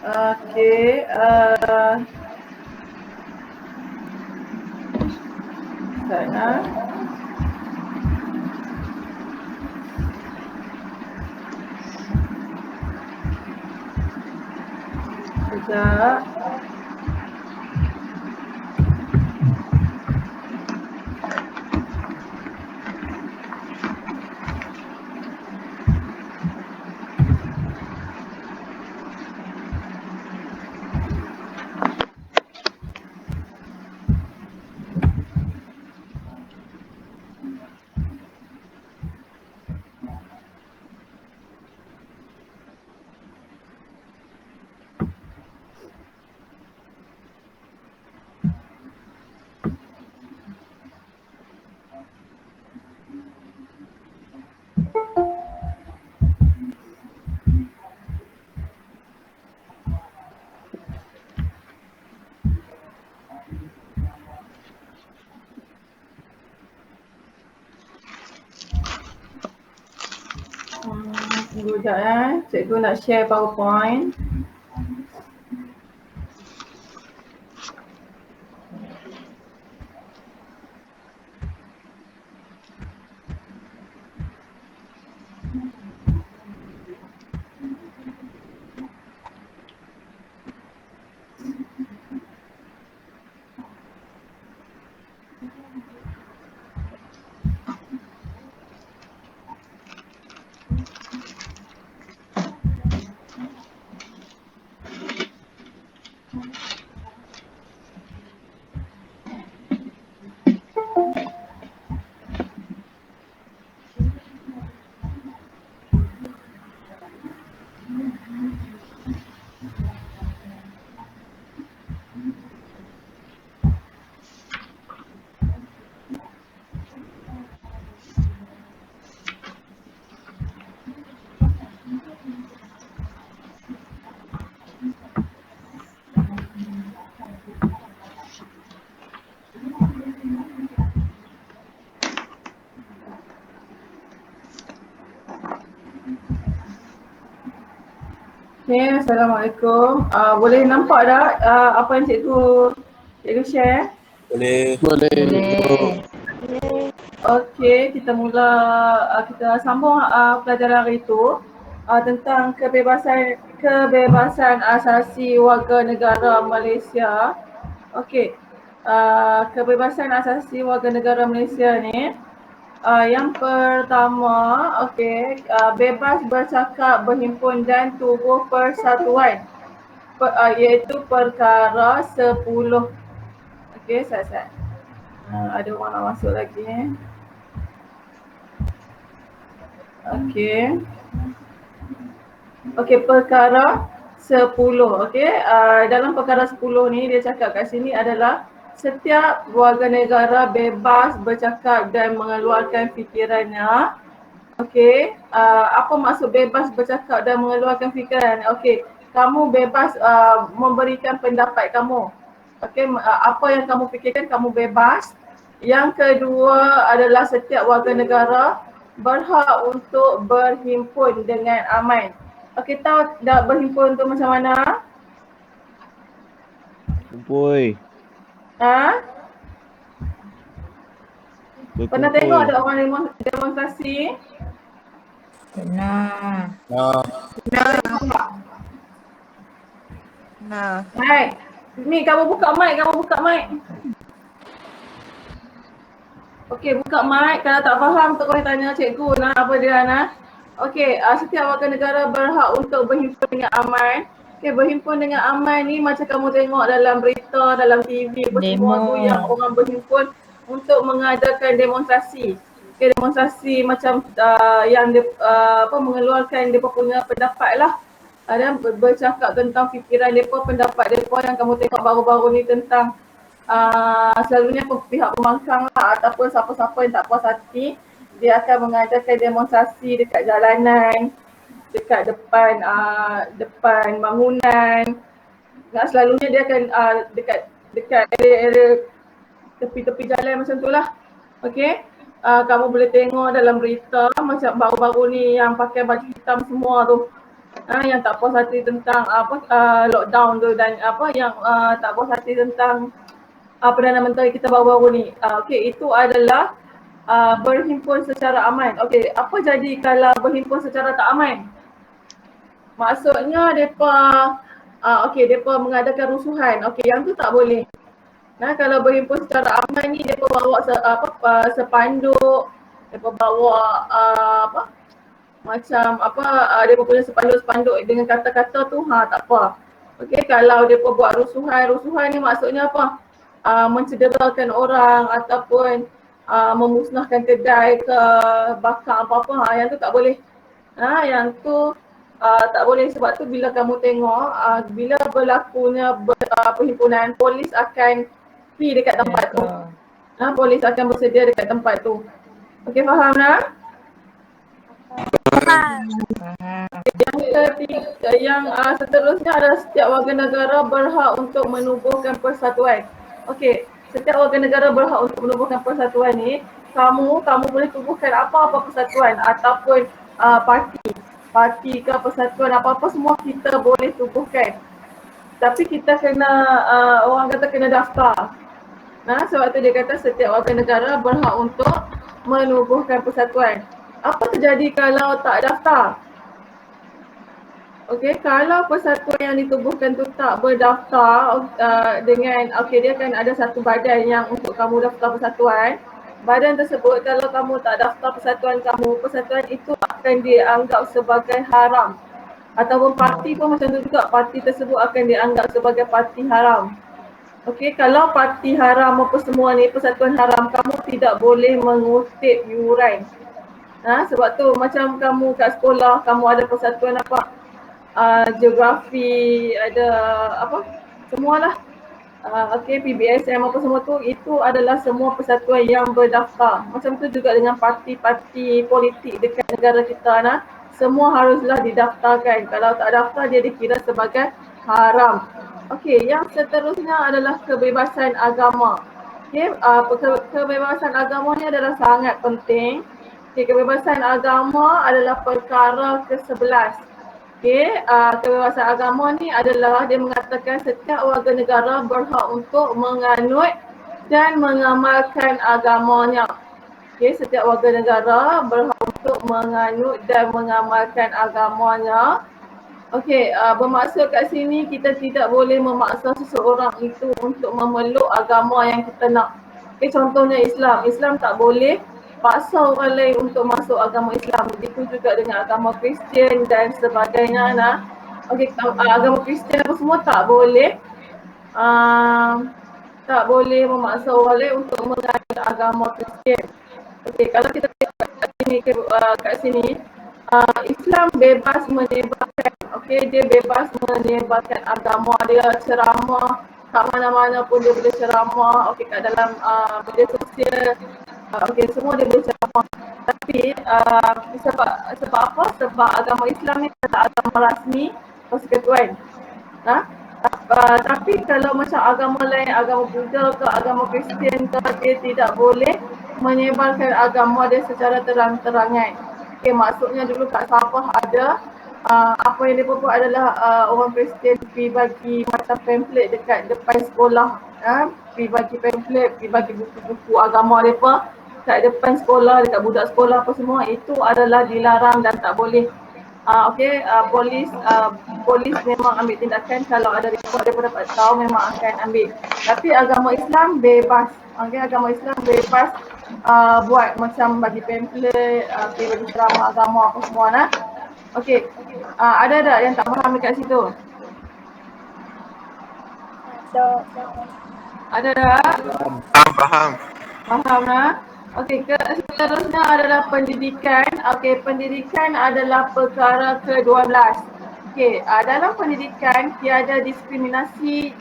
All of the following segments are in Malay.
Okey, sana. Sekejap. Tunggu sekejap Cikgu nak share PowerPoint. Okay, Assalamualaikum. Boleh nampak tak apa yang cikgu share? Boleh. Okey, kita sambung pelajaran hari itu tentang kebebasan asasi warga negara Malaysia. Okey. Kebebasan asasi warga negara Malaysia ni yang pertama, okey, bebas bercakap, berhimpun dan tubuh persatuan, iaitu perkara 10. Okey, siap-siap. Ada orang nak masuk lagi. Okey. Okey, perkara 10. Okey, dalam perkara 10 ni dia cakap kat sini adalah setiap warga negara bebas bercakap dan mengeluarkan fikirannya. Okey, apa maksud bebas bercakap dan mengeluarkan fikiran? Okey, kamu bebas memberikan pendapat kamu. Okey, apa yang kamu fikirkan kamu bebas. Yang kedua adalah setiap warga negara berhak untuk berhimpun dengan aman. Okey, tahu dah berhimpun tu macam mana? Kumpul. Pernah tengok ada orang demonstrasi? Pernah. Pernah. Mic. Ni kamu buka mic. Okey, buka mic. Kalau tak faham tu korang tanya cikgu nak apa dia nak. Okey, setiap warga negara berhak untuk berhimpun dengan aman. Okey, berhimpun dengan aman ni macam kamu tengok dalam berita, dalam TV apa semua tu yang orang berhimpun untuk mengadakan demonstrasi. Okey, demonstrasi macam yang dia mengeluarkan depa punya pendapat lah. Dan bercakap tentang fikiran depa, pendapat depa yang kamu tengok baru-baru ni tentang selalunya pihak pembangkang lah ataupun siapa-siapa yang tak puas hati, dia akan mengadakan demonstrasi dekat jalanan, dekat depan bangunan. Selalunya dia akan dekat area tepi-tepi jalan macam tu lah. Okey, kamu boleh tengok dalam berita macam baru-baru ni yang pakai baju hitam semua tu. Yang tak puas hati tentang lockdown tu dan yang tak puas hati tentang Perdana Menteri kita baru-baru ni. Okey, itu adalah berhimpun secara aman. Okey, apa jadi kalau berhimpun secara tak aman? Maksudnya depa depa mengadakan rusuhan. Okey, yang tu tak boleh. Nah, kalau berhimpun secara aman ni depa bawa sepanduk, depa bawa depa punya spanduk-spanduk dengan kata-kata tu tak apa. Okey, kalau depa buat rusuhan ni maksudnya apa? Mencederakan orang ataupun memusnahkan kedai ke, bakar apa-apa, yang tu tak boleh. Yang tu tak boleh. Sebab tu bila kamu tengok bila berlakunya perhimpunan, polis akan pergi dekat tempat tu. Polis akan bersedia dekat tempat tu. Okey, faham nak? Yang seterusnya adalah setiap warga negara berhak untuk menubuhkan persatuan. Okey, setiap warga negara berhak untuk menubuhkan persatuan ni. Kamu boleh tubuhkan apa-apa persatuan ataupun parti ke persatuan apa-apa, semua kita boleh tubuhkan. Tapi kita kena orang kata kena daftar. Sebab tu dia kata setiap warga negara berhak untuk menubuhkan persatuan. Apa terjadi kalau tak daftar? Okey, kalau persatuan yang ditubuhkan tu tak berdaftar dia kan ada satu badan yang untuk kamu daftar persatuan. Badan tersebut kalau kamu tak daftar persatuan itu akan dianggap sebagai haram. Ataupun parti pun macam tu juga, parti tersebut akan dianggap sebagai parti haram. Okey, kalau parti haram apa semua ni, persatuan haram, kamu tidak boleh mengutip yuran. Sebab tu macam kamu kat sekolah, kamu ada persatuan geografi, ada semualah. PBSM apa semua tu, itu adalah semua persatuan yang berdaftar. Macam tu juga dengan parti-parti politik dekat negara kita semua haruslah didaftarkan. Kalau tak daftar dia dikira sebagai haram. Okey, yang seterusnya adalah kebebasan agama. Okey, kebebasan agama ni adalah sangat penting. Okey, kebebasan agama adalah perkara ke-11. Kebebasan agama ni adalah dia mengatakan setiap warga negara berhak untuk menganut dan mengamalkan agamanya. Setiap warga negara berhak untuk menganut dan mengamalkan agamanya. Bermaksud kat sini kita tidak boleh memaksa seseorang itu untuk memeluk agama yang kita nak. Contohnya Islam. Islam tak boleh paksa orang lain untuk masuk agama Islam. Begitu juga dengan agama Kristian dan sebagainya. Agama Kristian apa semua tak boleh memaksa orang lain untuk menganut agama Kristian. Kalau kita tengok kat sini, Islam bebas menyebarkan, dia bebas menyebarkan agama dia, ceramah kat mana-mana pun dia boleh ceramah, kat dalam media sosial, semua dia boleh ceramah. Tapi sebab apa? Sebab agama Islam ni adalah agama rasmi persekutuan. Tapi kalau macam agama lain, agama Buddha ke agama Kristian ke, dia tidak boleh menyebarkan agama dia secara terang-terangan. Maksudnya dulu kat Sabah ada apa yang dia buat adalah orang Kristian pergi bagi macam pamphlet dekat depan sekolah. Pergi bagi pamphlet, pergi bagi buku-buku agama mereka kat depan sekolah, dekat budak sekolah apa semua. Itu adalah dilarang dan tak boleh. Polis memang ambil tindakan. Kalau ada report daripada dapat tahu memang akan ambil. Tapi agama Islam bebas. Agama Islam bebas buat macam bagi pamphlet, bagi ceramah agama apa semua ada tak yang tak faham dekat situ? Ada tak? Faham. Faham seterusnya adalah pendidikan. Pendidikan adalah perkara ke-12. Dalam pendidikan tiada diskriminasi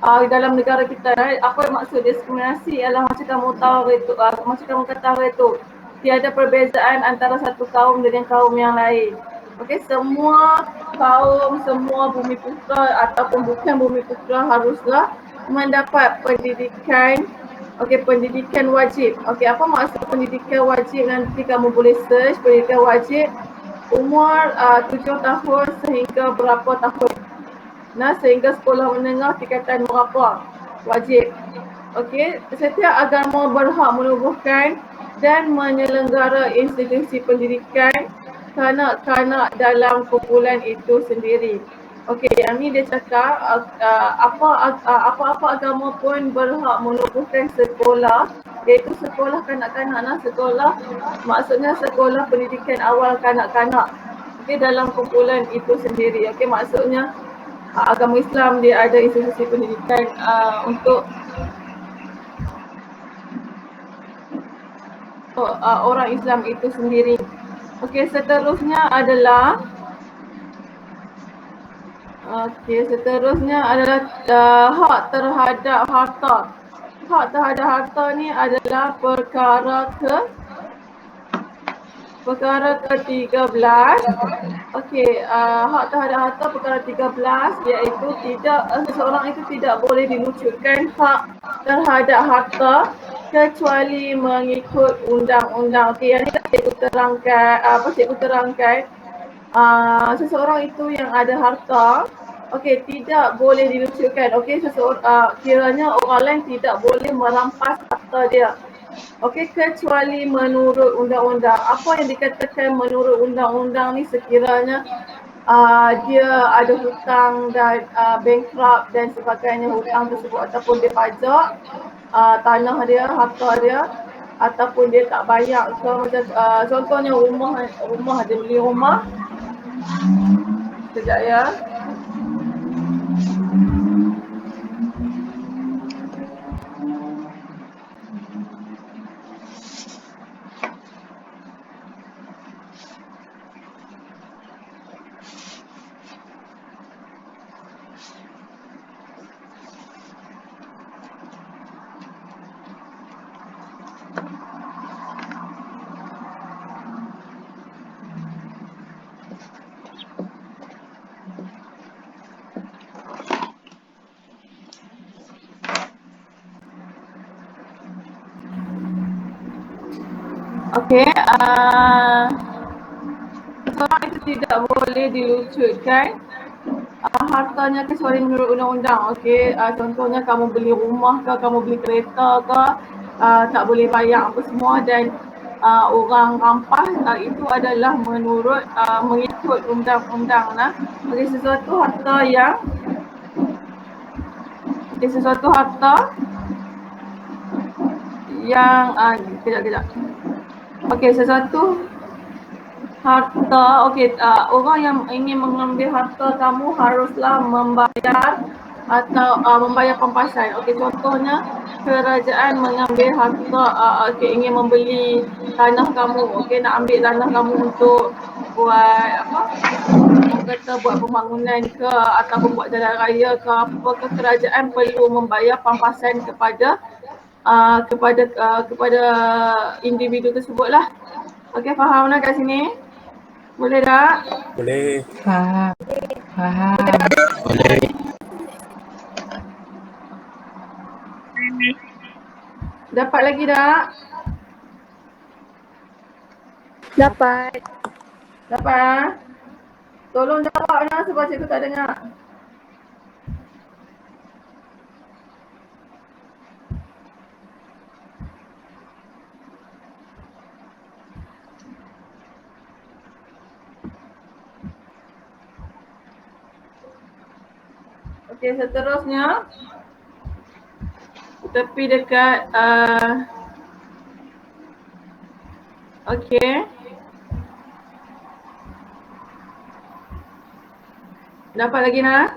dalam negara kita. Apa maksud diskriminasi ialah macam kamu kata itu, tiada perbezaan antara satu kaum dengan kaum yang lain. Semua kaum, semua bumi putra ataupun bukan bumi putra haruslah mendapat pendidikan Okey, pendidikan wajib. Okey, apa maksud pendidikan wajib? Nanti kamu boleh search pendidikan wajib umur 7 tahun sehingga berapa tahun. Nah, sehingga sekolah menengah tingkatan berapa? Wajib. Okey, setiap agama berhak menubuhkan dan menyelenggara institusi pendidikan kanak-kanak dalam kumpulan itu sendiri. Okey, yang ni dia cakap apa-apa agama pun berhak menubuhkan sekolah, iaitu sekolah kanak-kanak, sekolah maksudnya sekolah pendidikan awal kanak-kanak. Okey, dalam kumpulan itu sendiri. Okey, maksudnya agama Islam dia ada institusi pendidikan untuk orang Islam itu sendiri. Okey, seterusnya adalah hak terhadap harta. Hak terhadap harta ni adalah perkara ke-13. Okey, hak terhadap harta perkara 13 iaitu seseorang itu tidak boleh dilucutkan hak terhadap harta kecuali mengikut undang-undang. Okey, yang ni dah cikgu terangkan seseorang itu yang ada harta, okey, tidak boleh dilucutkan. Okey, kiranya orang lain tidak boleh merampas harta dia. Okey, kecuali menurut undang-undang. Apa yang dikatakan menurut undang-undang ni sekiranya dia ada hutang dan bankrupt dan sebagainya, hutang tersebut ataupun dia pajak tanah dia, harta dia, ataupun dia tak bayar ke macam contohnya rumah dia beli rumah. Sekejap ya. Okey, seseorang itu tidak boleh dilucutkan hartanya kecuali menurut undang-undang. Okey, contohnya kamu beli rumah ke, kamu beli kereta ke, tak boleh bayar apa semua dan orang rampas, itu adalah mengikut undang-undang lah. Okey, sesuatu harta yang kejap. Okey, sesuatu harta, orang yang ingin mengambil harta kamu haruslah membayar atau membayar pampasan. Okey, contohnya kerajaan mengambil harta, ingin membeli tanah kamu, nak ambil tanah kamu untuk buat buat pembangunan ke ataupun buat jalan raya ke apa ke, kerajaan perlu membayar pampasan kepada individu tersebutlah. Okey, faham lah kat sini? Boleh tak? Boleh. Faham. Boleh. Dapat lagi tak? Dapat. Dapat? Tolong jawab lah sebab cikgu tak dengar. Okey, seterusnya tepi dekat okey. Dapat lagi nak?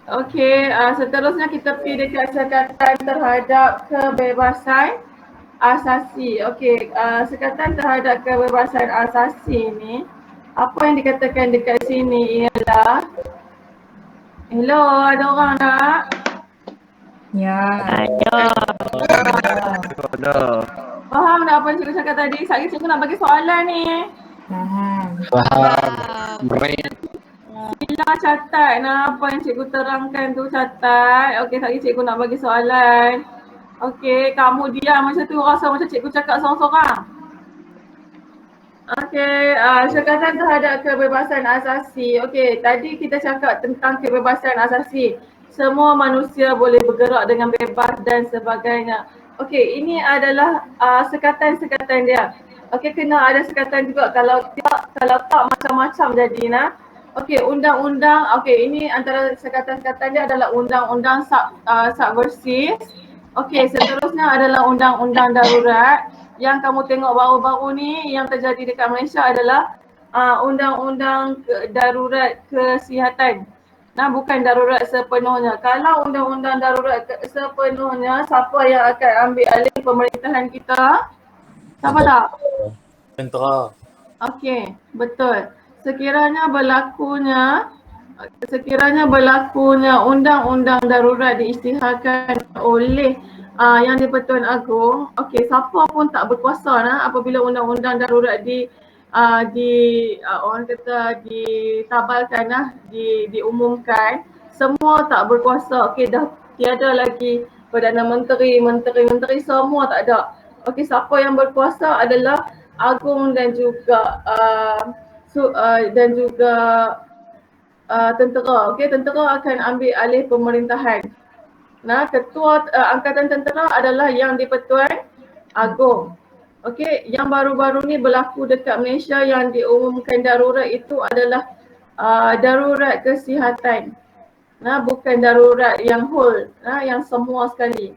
Okey, seterusnya kita pergi dekat sekatan terhadap kebebasan asasi. Okey, sekatan terhadap kebebasan asasi ni, apa yang dikatakan dekat sini ialah, hello, ada orang tak? Ya. Ada. Faham tak apa yang cikgu cakap tadi? Sekali cikgu nak bagi soalan ni. Faham. Baik. Sila catat apa yang cikgu terangkan tu, catat. Okey, sekali cikgu nak bagi soalan. Okey, kamu diam macam tu rasa macam cikgu cakap seorang-seorang. Okey, syaratan terhadap kebebasan asasi. Okey, tadi kita cakap tentang kebebasan asasi. Semua manusia boleh bergerak dengan bebas dan sebagainya. Okey, ini adalah sekatan-sekatan dia. Okey, kena ada sekatan juga, kalau tak macam-macam jadi nah. Okey, undang-undang, okey, ini antara sekatan-sekatan dia adalah undang-undang subversif. Okey, seterusnya adalah undang-undang darurat. Yang kamu tengok baru-baru ni yang terjadi dekat Malaysia adalah undang-undang darurat kesihatan. Nah, bukan darurat sepenuhnya. Kalau undang-undang darurat sepenuhnya, siapa yang akan ambil alih pemerintahan kita? Siapa tak? Tentera. Okey, betul. Sekiranya berlakunya undang-undang darurat diisytiharkan oleh Yang di-Pertuan Agong, okey, siapa pun tak berkuasa apabila undang-undang darurat orang kata ditabalkan diumumkan, semua tak berkuasa. Okey, dah tiada lagi Perdana Menteri, menteri-menteri semua tak ada. Okey, siapa yang berkuasa adalah Agung dan juga tentera. Okey, tentera akan ambil alih pemerintahan. Nah, ketua Angkatan Tentera adalah Yang di-Pertuan Agong. Okey, yang baru-baru ni berlaku dekat Malaysia yang diumumkan darurat itu adalah darurat kesihatan. Nah, bukan darurat yang whole, yang semua sekali.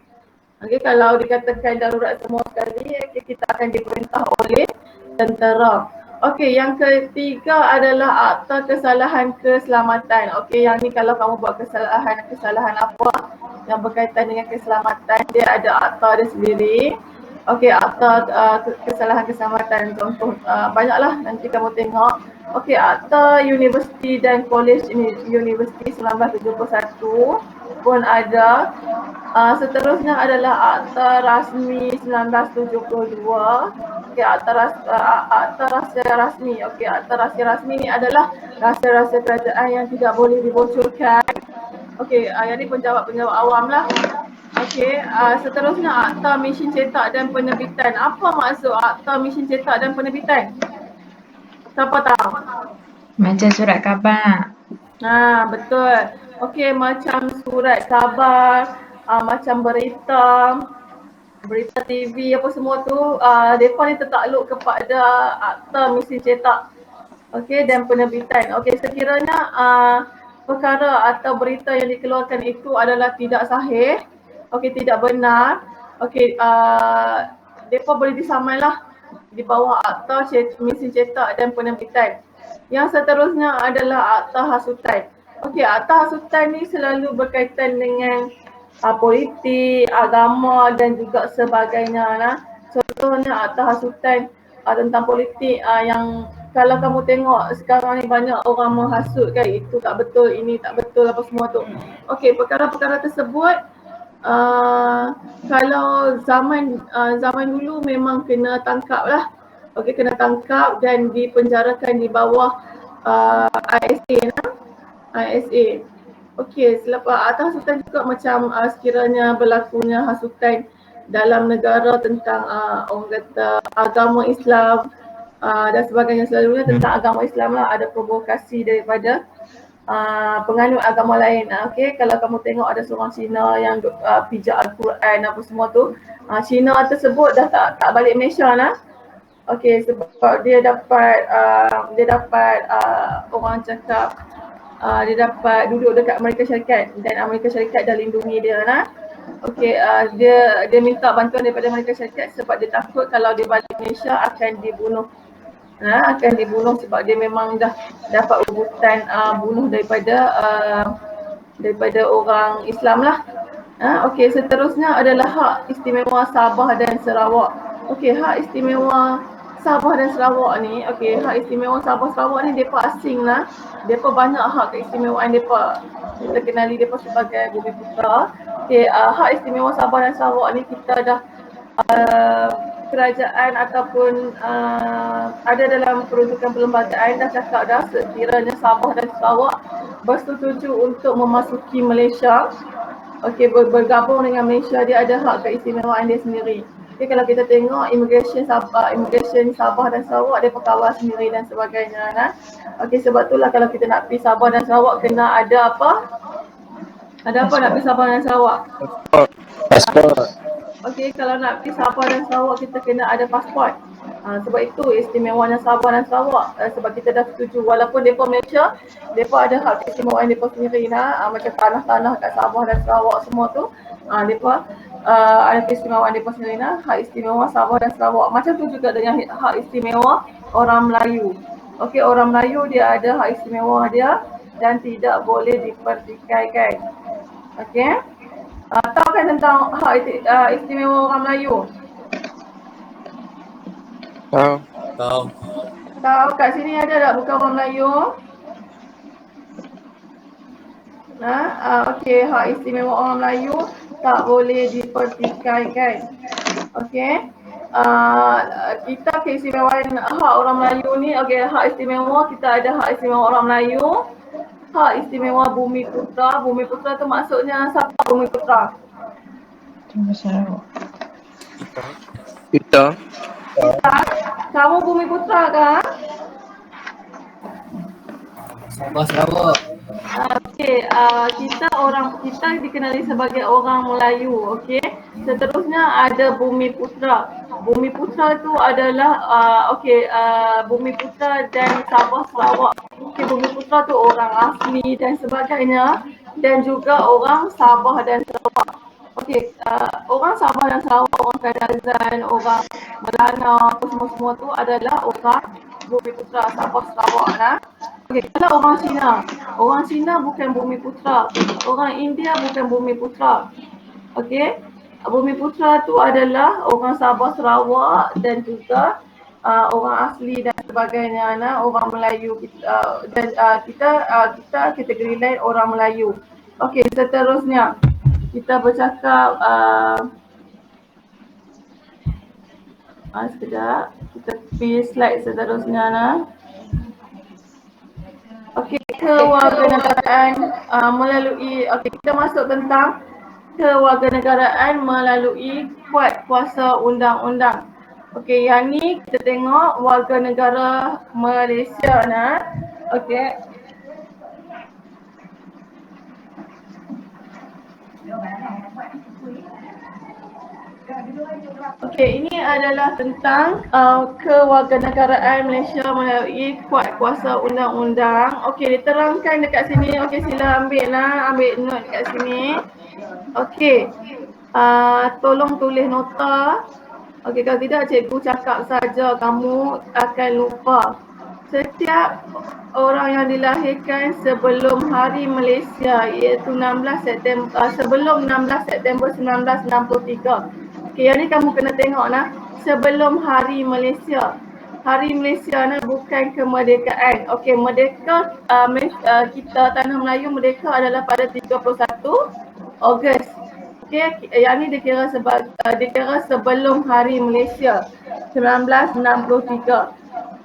Okey, kalau dikatakan darurat semua sekali, kita akan diperintah oleh tentera. Okey, yang ketiga adalah akta kesalahan keselamatan. Okey, yang ni kalau kamu buat kesalahan apa yang berkaitan dengan keselamatan, dia ada akta dia sendiri. Okey, akta kesalahan keselamatan, contoh banyaklah, nanti kamu tengok. Okey, akta Universiti dan Kolej Universiti 1971 pun ada. Seterusnya adalah akta rasmi 1972. Okey, akta rahsia rasmi. Okey, akta rahsia rasmi ni adalah rahsia-rahsia kerajaan yang tidak boleh dibocorkan. Okey, yang ni penjawab awam lah. Okey, seterusnya akta mesin cetak dan penerbitan. Apa maksud akta mesin cetak dan penerbitan? Siapa tahu? Macam surat khabar. Betul. Okey, macam surat khabar, macam berita TV apa semua tu, mereka ni tertakluk kepada akta mesin cetak. Okey, dan penerbitan. Okey, sekiranya perkara atau berita yang dikeluarkan itu adalah tidak sahih, okey, tidak benar, okey, mereka boleh disamailah di bawah akta mesin cetak dan penerbitan. Yang seterusnya adalah akta hasutan. Okey, akta hasutan ni selalu berkaitan dengan politik, agama dan juga sebagainya. Contohnya akta hasutan tentang politik yang kalau kamu tengok sekarang ni banyak orang menghasut kan, itu tak betul, ini tak betul, apa semua tu. Okey, perkara-perkara tersebut kalau zaman dulu memang kena tangkap lah. Okey, kena tangkap dan dipenjarakan di bawah ISA. Okey, selepas atas hasutan juga macam sekiranya berlakunya hasutan dalam negara tentang orang kata agama Islam dan sebagainya, selalunya tentang agama Islam lah, ada provokasi daripada penganut agama lain. Okey, kalau kamu tengok ada seorang Cina yang pijak Al-Quran apa semua tu, Cina tersebut dah tak balik Malaysia lah. Okey, sebab dia dapat orang cakap dia dapat duduk dekat Amerika Syarikat dan Amerika Syarikat dah lindungi dia lah. Okey, dia minta bantuan daripada Amerika Syarikat sebab dia takut kalau dia balik Malaysia akan dibunuh. Akan dibunuh sebab dia memang dah dapat ubutan bunuh daripada orang Islam lah. Okey, seterusnya adalah hak istimewa Sabah dan Sarawak. Okey, hak istimewa Sabah dan Sarawak ni, okey, hak istimewa Sabah Sarawak ni depa asing lah. Depa banyak hak keistimewaan depa. Kita kenali depa sebagai bumi putera. Okey, hak istimewa Sabah dan Sarawak ni kita dah kerajaan ataupun ada dalam peruntukan perlembagaan dah cakap dah, sekiranya Sabah dan Sarawak bersetuju untuk memasuki Malaysia, okey, bergabung dengan Malaysia, dia ada hak keistimewaan dia sendiri. Okey, kalau kita tengok immigration Sabah dan Sarawak, dia kawal sendiri dan sebagainya. Okey, sebab itulah kalau kita nak pergi Sabah dan Sarawak kena ada apa? Ada apa nak pergi Sabah dan Sarawak? Pasport. Okey, kalau nak pergi Sabah dan Sarawak kita kena ada pasport. Sebab itu istimewanya Sabah dan Sarawak, sebab kita dah setuju walaupun mereka Malaysia, mereka ada hak keistimewaan mereka sendiri macam tanah-tanah kat Sabah dan Sarawak semua tu, mereka ada keistimewaan mereka sendiri hak istimewa Sabah dan Sarawak. Macam tu juga dengan hak istimewa orang Melayu. Okey, orang Melayu dia ada hak istimewa dia dan tidak boleh dipertikaikan. Okey. Tahu kan tentang hak istimewa orang Melayu? Tahu. Tahu kat sini ada tak bukan orang Melayu? Okey, hak istimewa orang Melayu tak boleh dipertikaikan. Okey. Kita keistimewaan hak orang Melayu ni, okey, hak istimewa kita ada hak istimewa orang Melayu. Hak istimewa Bumi Putra. Bumi Putra tu maksudnya siapa Bumi Putra? Tunggu Sarawak. Kita. Kamu Bumi Putra kan? Sabah Sarawak. Okey, kita dikenali sebagai orang Melayu, okey. Seterusnya ada Bumi Putra. Bumi Putra tu adalah Bumi Putra dan Sabah Sarawak. Okey, Bumi Putra tu orang asli dan sebagainya dan juga orang Sabah dan Sarawak. Okey, orang Sabah dan Sarawak, orang Kadazan, orang Melana, apa semua tu adalah orang Bumi Putra, Sabah Sarawak Okey, kalau orang Cina bukan Bumi Putra, orang India bukan Bumi Putra. Okey, Bumi Putra tu adalah orang Sabah Sarawak dan juga orang asli dan sebagainya, orang Melayu dan kita kategori lain orang Melayu. Okey, seterusnya kita bercakap sekejap, kita pergi slide seterusnya Okey, kewarganegaraan melalui, kita masuk tentang kewarganegaraan melalui kuasa undang-undang. Okey, yang ni kita tengok warga negara Malaysia Okey. Okey, ini adalah tentang kewarganegaraan Malaysia melalui kuasa undang-undang. Okey, diterangkan dekat sini. Okey, sila ambil note dekat sini. Okey, tolong tulis nota. Okey, kalau tidak cikgu cakap saja kamu akan lupa. Setiap orang yang dilahirkan sebelum Hari Malaysia iaitu 16 September sebelum 16 September 1963. Okey, yang ni kamu kena tengok sebelum Hari Malaysia. Hari Malaysia bukan kemerdekaan. Okey, merdeka kita Tanah Melayu merdeka adalah pada 31 Ogos. Okey, yang ni dikira sebelum Hari Malaysia 1963.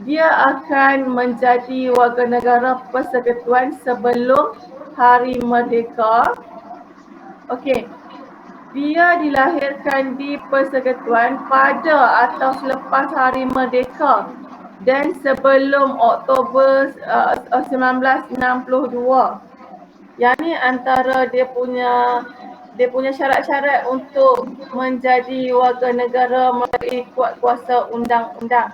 Dia akan menjadi warga negara persekutuan sebelum Hari Merdeka. Okey. Dia dilahirkan di persekutuan pada atau selepas Hari Merdeka dan sebelum Oktober 1962. Yang ni antara dia punya syarat-syarat untuk menjadi warga negara melalui kuasa undang-undang.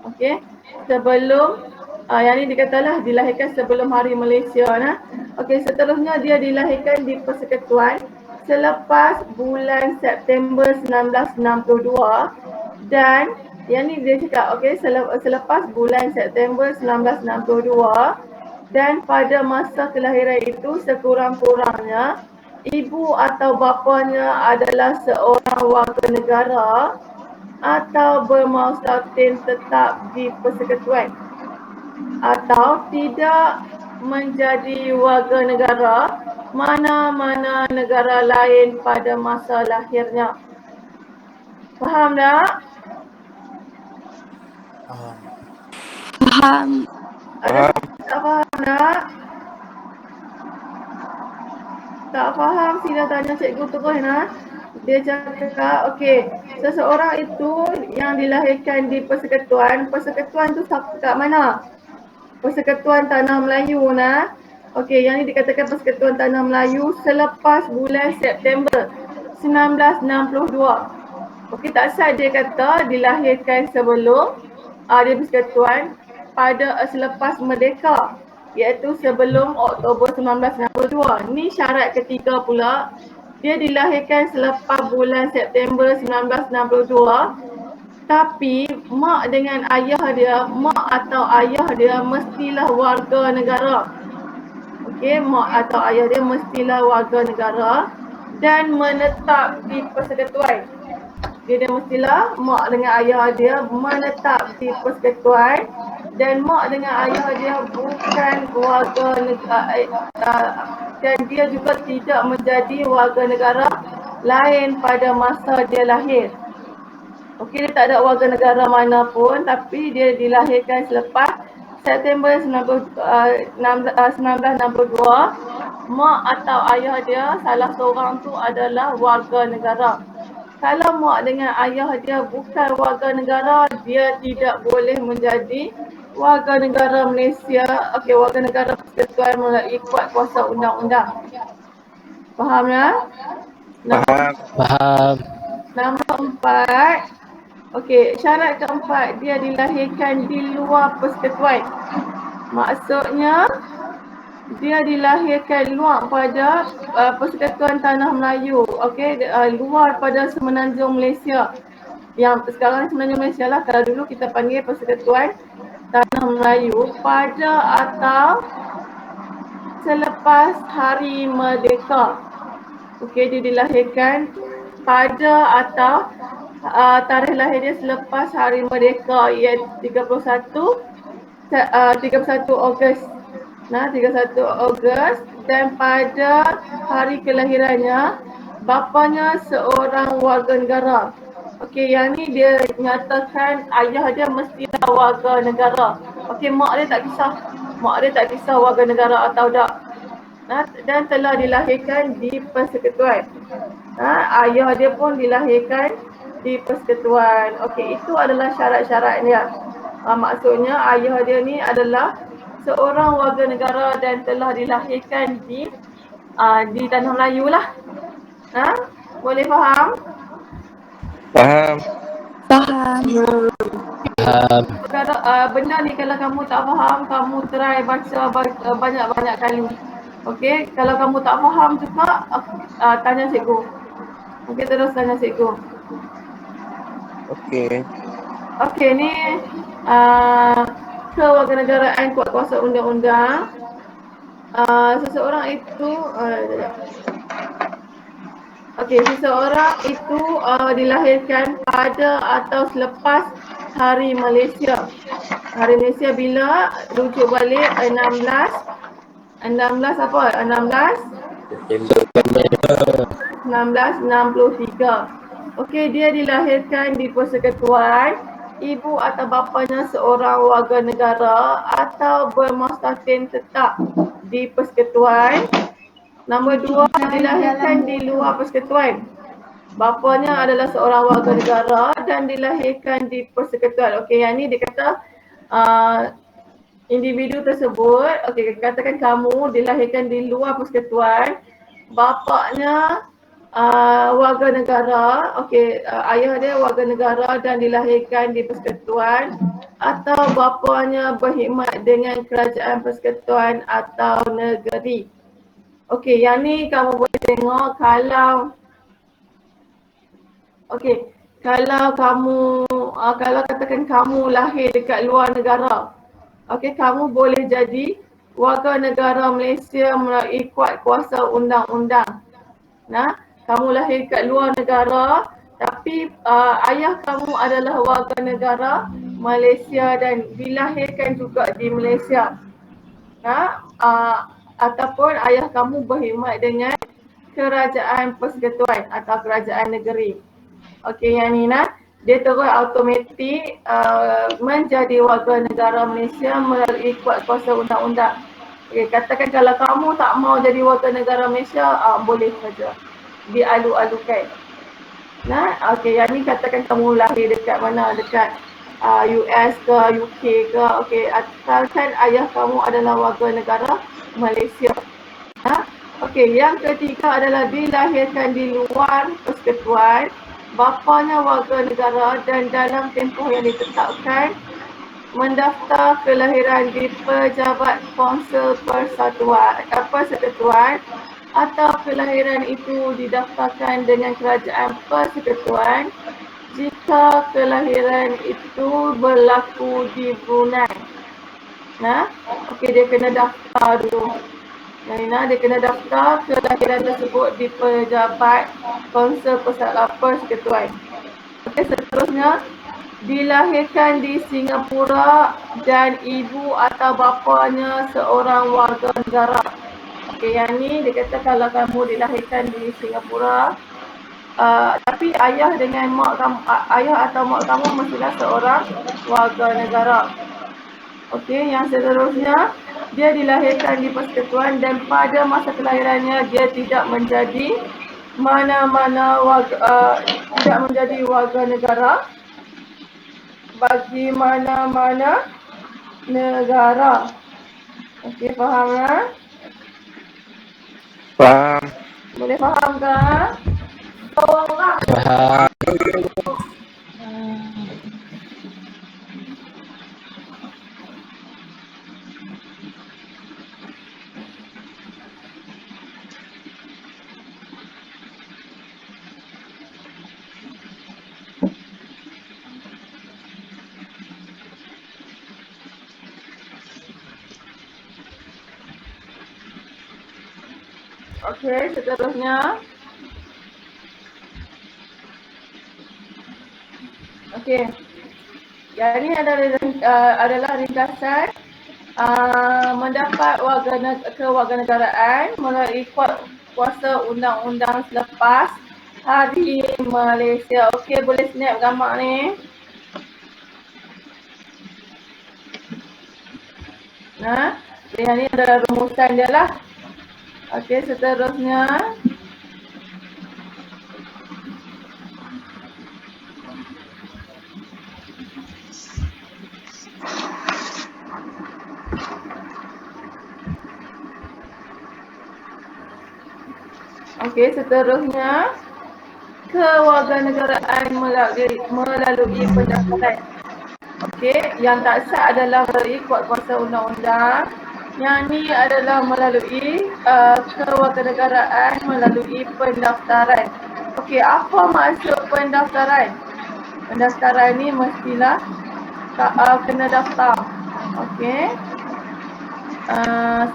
Okey, sebelum yang ni dikatalah dilahirkan sebelum Hari Malaysia Okey, seterusnya dia dilahirkan di persekutuan selepas bulan September 1962 dan yang ni dia cakap selepas bulan September 1962 dan pada masa kelahiran itu sekurang-kurangnya ibu atau bapanya adalah seorang warga negara atau bermausatin tetap di persekutuan atau tidak menjadi warga negara mana-mana negara lain pada masa lahirnya. Faham tak? Faham. Ada tak faham tak? tak faham sila tanya cikgu terus Dia cakap, okey, seseorang itu yang dilahirkan di persekutuan tu kat mana? Persekutuan Tanah Melayu Okey, yang ni dikatakan Persekutuan Tanah Melayu selepas bulan September 1962. Okey, tak sah dia kata dilahirkan sebelum dia persekutuan pada selepas merdeka, iaitu sebelum Oktober 1962. Ni syarat ketiga pula. Dia dilahirkan selepas bulan September 1962, tapi mak dengan ayah dia, mak atau ayah dia mestilah warga negara. Okey, mak atau ayah dia mestilah warga negara dan menetap di persekutuan. Dia mestilah mak dengan ayah dia menetap di persekutuan dan mak dengan ayah dia bukan warga negara dan dia juga tidak menjadi warga negara lain pada masa dia lahir. Okey, dia tak ada warga negara mana pun tapi dia dilahirkan selepas September 1962. Mak atau ayah dia salah seorang tu adalah warga negara. Kalau mak dengan ayah dia bukan warga negara, dia tidak boleh menjadi warga negara Malaysia. Okey, warga negara persekutuan melalui kuat kuasa undang-undang. Faham Faham. Nombor 4. Okey, syarat keempat, dia dilahirkan di luar persekutuan. Maksudnya dia dilahirkan luar pada Persekutuan Tanah Melayu. Okey, luar pada Semenanjung Malaysia. Yang sekarang Semenanjung Malaysia lah, kalau dulu kita panggil Persekutuan Tanah Melayu, pada atau selepas hari merdeka. Okey, dia dilahirkan pada atau tarikh lahir dia selepas hari merdeka, iaitu 31 Ogos. 31 Ogos, dan pada hari kelahirannya bapanya seorang warga negara. Okey, yang ni dia nyatakan ayah dia mestilah warga negara. Okey, mak dia tak kisah warga negara atau tak. Dan telah dilahirkan di persekutuan. Ayah dia pun dilahirkan di persekutuan. Okey, itu adalah syarat-syaratnya. Maksudnya ayah dia ni adalah seorang warga negara dan telah dilahirkan di Tanah Melayu lah. Boleh faham? Faham. Kalau benda ni kalau kamu tak faham, kamu try baca banyak-banyak kali. Okey, kalau kamu tak faham juga, tanya cikgu. Okey, terus tanya cikgu. Okey, ni kewarganegaraan kuat kuasa undang-undang. Seseorang itu seseorang itu dilahirkan pada atau selepas Hari Malaysia. Hari Malaysia bila? Rujuk balik 1963. Okey, dia dilahirkan di persekutuan. Ibu atau bapanya seorang warga negara atau bermustatin tetap di persekutuan. Nombor 2, dilahirkan di luar persekutuan. Bapanya adalah seorang warga negara dan dilahirkan di persekutuan. Okey, yang ni dia kata individu tersebut, okey, katakan kamu dilahirkan di luar persekutuan, bapaknya warga negara, okey, ayah dia warga negara dan dilahirkan di persekutuan, atau bapanya berkhidmat dengan kerajaan persekutuan atau negeri. Okey, yang ni kamu boleh tengok kalau kalau katakan kamu lahir dekat luar negara, okey, kamu boleh jadi warga negara Malaysia melalui kuat kuasa undang-undang. Kamu lahir dekat luar negara tapi ayah kamu adalah warga negara Malaysia dan dilahirkan juga di Malaysia. Ataupun ayah kamu berkhidmat dengan kerajaan persekutuan atau kerajaan negeri. Okey, yang ni dia terus automatik menjadi warga negara Malaysia melalui kuat kuasa undang-undang. Okay, katakan kalau kamu tak mau jadi warga negara Malaysia, boleh saja dialu-alukan. Nah, okey, yang ni katakan kamu lahir dekat mana, dekat US ke, UK ke, okey, asalkan ayah kamu adalah warga negara Malaysia. Okey, yang ketiga adalah dilahirkan di luar persekutuan, bapanya warga negara dan dalam tempoh yang ditetapkan mendaftar kelahiran di Pejabat Konsul Persekutuan atau kelahiran itu didaftarkan dengan Kerajaan Persekutuan jika kelahiran itu berlaku di Brunei. Okey, dia kena daftar dulu. Dia kena daftar kelahiran tersebut di Pejabat Konsul Persekutuan. Okey, seterusnya dilahirkan di Singapura dan ibu atau bapanya seorang warga negara. Okey, yang ni dia kata kalau kamu dilahirkan di Singapura, tapi ayah atau mak kamu mestilah seorang warga negara. Okey, yang seterusnya dia dilahirkan di persekutuan dan pada masa kelahirannya dia tidak menjadi tidak menjadi warga negara bagi mana-mana negara. Okey, faham ya? Faham. Boleh faham ke? Orang. Faham. Okey, seterusnya. Okey. Yang ini adalah ringkasan mendapat kewarganegaraan melalui kuasa undang-undang selepas Hari Malaysia. Okey, boleh snap gambar ni. Yang ni adalah rumusan dia lah. Okey, seterusnya. Okey, seterusnya kewarganegaraan melalui pendaftaran. Okey, yang tak sah adalah melalui kuasa undang-undang. Yang ni adalah melalui kewarganegaraan melalui pendaftaran. Okey, apa maksud pendaftaran? Pendaftaran ni mestilah kena daftar. Okey.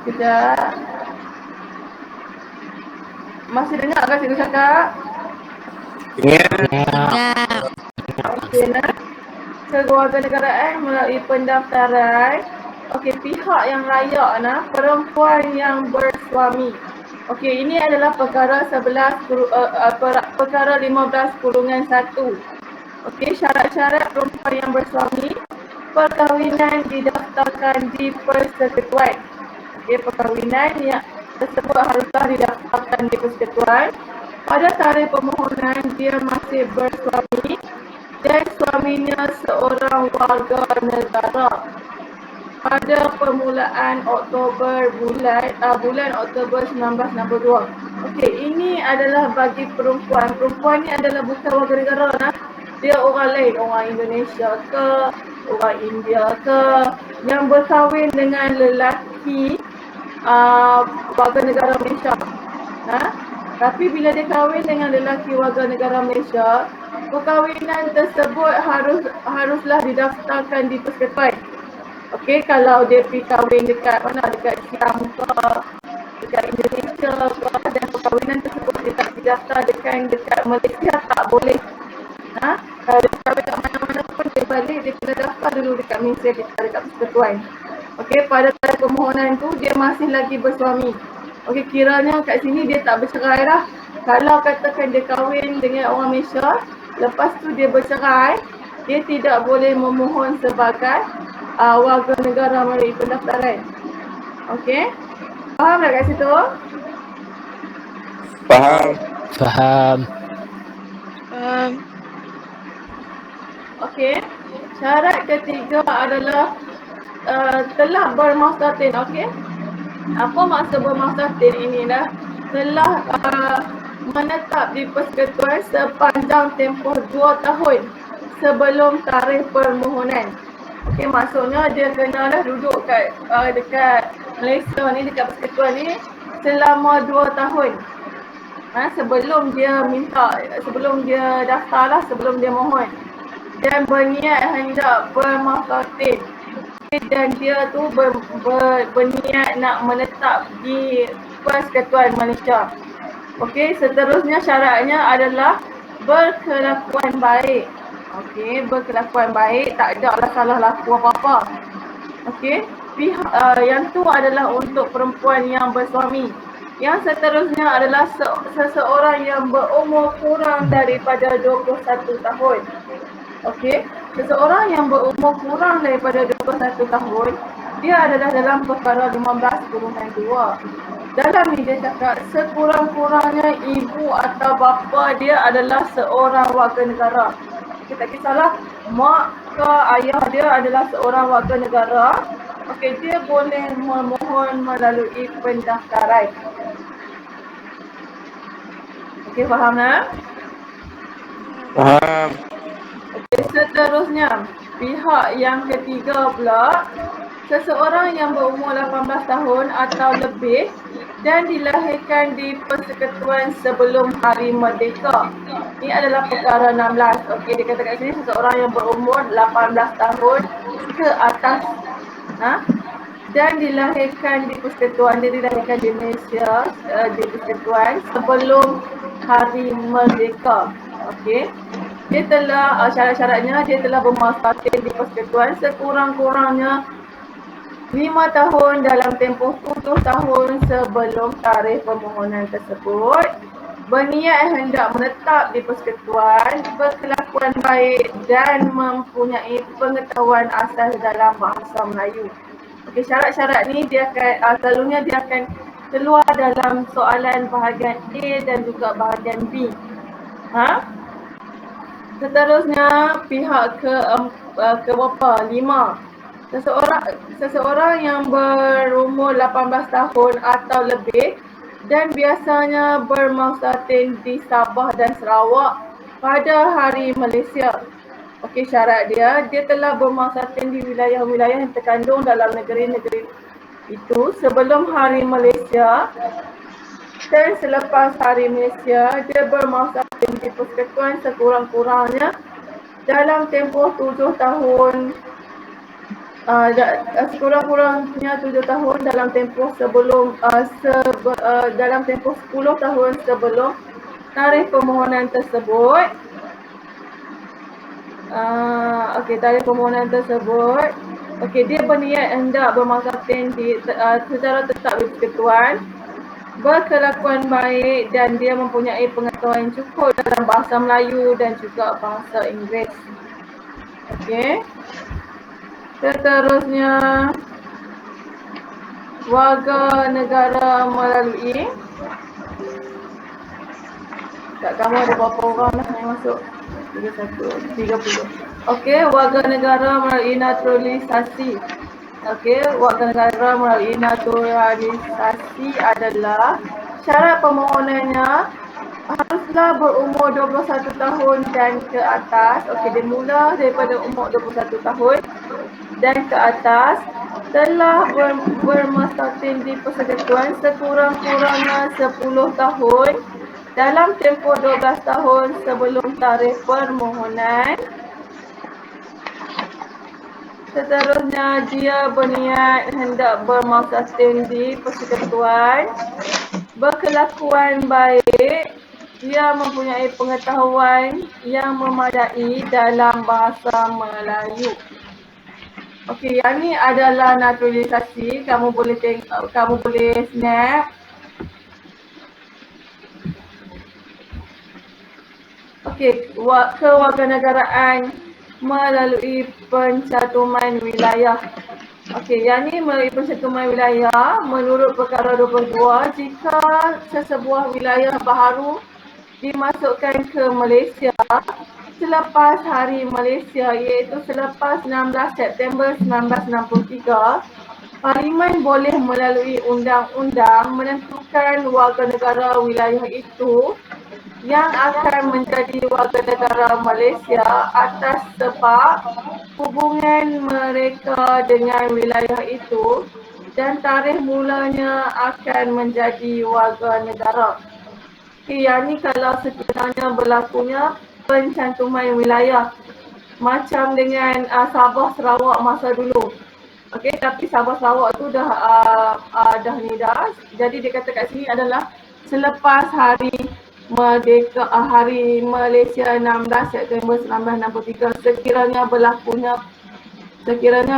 Sekejap. Masih dengar ke cikgu cakap? Ingat. Okey, kewarganegaraan melalui pendaftaran. Okey, pihak yang layak perempuan yang bersuami. Okey, ini adalah perkara 15/1. Okey, syarat-syarat perempuan yang bersuami, perkahwinan didaftarkan di persekutuan. Okey, perkahwinan yang tersebut haruslah didaftarkan di persekutuan. Pada tarikh permohonan dia masih bersuami dan suaminya seorang warga negara. Pada permulaan bulan Oktober 1962. Okey, ini adalah bagi perempuan. Perempuan ni adalah bukan warga negara Dia orang lain, orang Indonesia ke, orang India ke, yang berkahwin dengan lelaki warga negara Malaysia. Tapi bila dia kahwin dengan lelaki warga negara Malaysia, perkahwinan tersebut haruslah didaftarkan di persekutuan. Okey, kalau dia pergi kahwin dekat mana, dekat Siam ke, dekat Indonesia ke, dan perkahwinan tersebut dia tak didaftarkan dekat Malaysia, tak boleh. Kalau dia kahwin dekat mana-mana pun dia balik, dia kena daftar dulu dekat Malaysia, dekat persekutuan. Okey, pada tarikh permohonan tu dia masih lagi bersuami. Okey, kiranya kat sini dia tak bercerai lah. Kalau katakan dia kahwin dengan orang Malaysia, lepas tu dia bercerai, dia tidak boleh memohon sebagai warga negara melalui pendaftaran. Okey. Faham tak kat situ? Faham. Faham. Okey. Syarat ketiga adalah telah bermaksatin. Okey. Apa maksud bermaksatin ini dah? Telah menetap di persekutuan sepanjang tempoh 2 tahun sebelum tarikh permohonan. Okey, maksudnya dia kena dah duduk kat dekat Malaysia ni, dekat persekutuan ni selama 2 tahun. Sebelum dia minta, sebelum dia daftar lah, sebelum dia mohon. Dan berniat hendak bermaksatin. Dan dia tu berniat nak menetap di Persekutuan Malaysia. Okey, seterusnya syaratnya adalah berkelakuan baik. Okey, berkelakuan baik, tak ada lah salah laku apa-apa. Okey, yang tu adalah untuk perempuan yang bersuami. Yang seterusnya adalah seseorang yang berumur kurang daripada 21 tahun. Okey, seseorang yang berumur kurang daripada 21 tahun, dia adalah dalam perkara 15-2. Dalam ni dia cakap sekurang-kurangnya ibu atau bapa dia adalah seorang warga negara. Okey, tak kisahlah mak ke ayah dia adalah seorang warga negara. Okey, dia boleh memohon melalui pendaftaran. Okey, faham tak? Faham. Okey, seterusnya pihak yang ketiga pula, seseorang yang berumur 18 tahun atau lebih dan dilahirkan di persekutuan sebelum Hari Merdeka. Ini adalah perkara 16. Okey, dia kata kat sini seseorang yang berumur 18 tahun ke atas dan dilahirkan di persekutuan, dia dilahirkan di Malaysia di persekutuan sebelum Hari Merdeka. Okey. Dia telah syarat-syaratnya dia telah bermaksatin di persekutuan sekurang-kurangnya 5 tahun dalam tempoh 7 tahun sebelum tarikh permohonan tersebut, berniat hendak menetap di persekutuan, berkelakuan baik dan mempunyai pengetahuan asas dalam bahasa Melayu. Okey, syarat-syarat ni dia akan selalunya dia akan keluar dalam soalan bahagian A dan juga bahagian B. Seterusnya pihak ke berapa? 5. Seseorang yang berumur 18 tahun atau lebih dan biasanya bermaksatin di Sabah dan Sarawak pada Hari Malaysia. Okey, syarat dia telah bermaksatin di wilayah-wilayah yang terkandung dalam negeri-negeri itu sebelum Hari Malaysia. Dan selepas Hari Malaysia, dia bermaksatin di persekutuan sekurang-kurangnya dalam tempoh 7 tahun, sekurang-kurangnya 7 tahun dalam tempoh sebelum, dalam tempoh 10 tahun sebelum tarikh permohonan tersebut. Okey, tarikh permohonan tersebut. Okey, dia berniat hendak bermaksatin secara tetap di persekutuan, berkelakuan baik dan dia mempunyai pengetahuan cukup dalam bahasa Melayu dan juga bahasa Inggeris. Okey. Seterusnya warga negara melalui, kat kamu ada berapa orang dah yang masuk? 30. Okey, warga negara melalui naturalisasi. Okey, warga negara melalui naturalisasi adalah syarat permohonannya haruslah berumur 21 tahun dan ke atas. Okey, dia mula daripada umur 21 tahun dan ke atas, telah bermaksatin di persekutuan sekurang-kurangnya 10 tahun dalam tempoh 12 tahun sebelum tarikh permohonan. Seterusnya, dia berniat hendak bermaksatin di persekutuan, berkelakuan baik, dia mempunyai pengetahuan yang memadai dalam bahasa Melayu. Okey, yang ni adalah naturalisasi. Kamu boleh tengok, kamu boleh snap. Okey, kewarganegaraan melalui pencantuman wilayah. Okey, yang ni melalui percatuman wilayah menurut perkara 22 jika sesebuah wilayah baharu dimasukkan ke Malaysia selepas Hari Malaysia iaitu selepas 16 September 1963, Parlimen boleh melalui undang-undang menentukan warga negara wilayah itu yang akan menjadi warga negara Malaysia atas sebab hubungan mereka dengan wilayah itu dan tarikh mulanya akan menjadi warga negara. Okay, yang ni kalau sekiranya berlakunya pencantuman wilayah macam dengan Sabah Sarawak masa dulu. Okey, tapi Sabah Sarawak tu dah jadi dia kata kat sini adalah selepas hari Merdeka Hari Malaysia 16 September 1963 sekiranya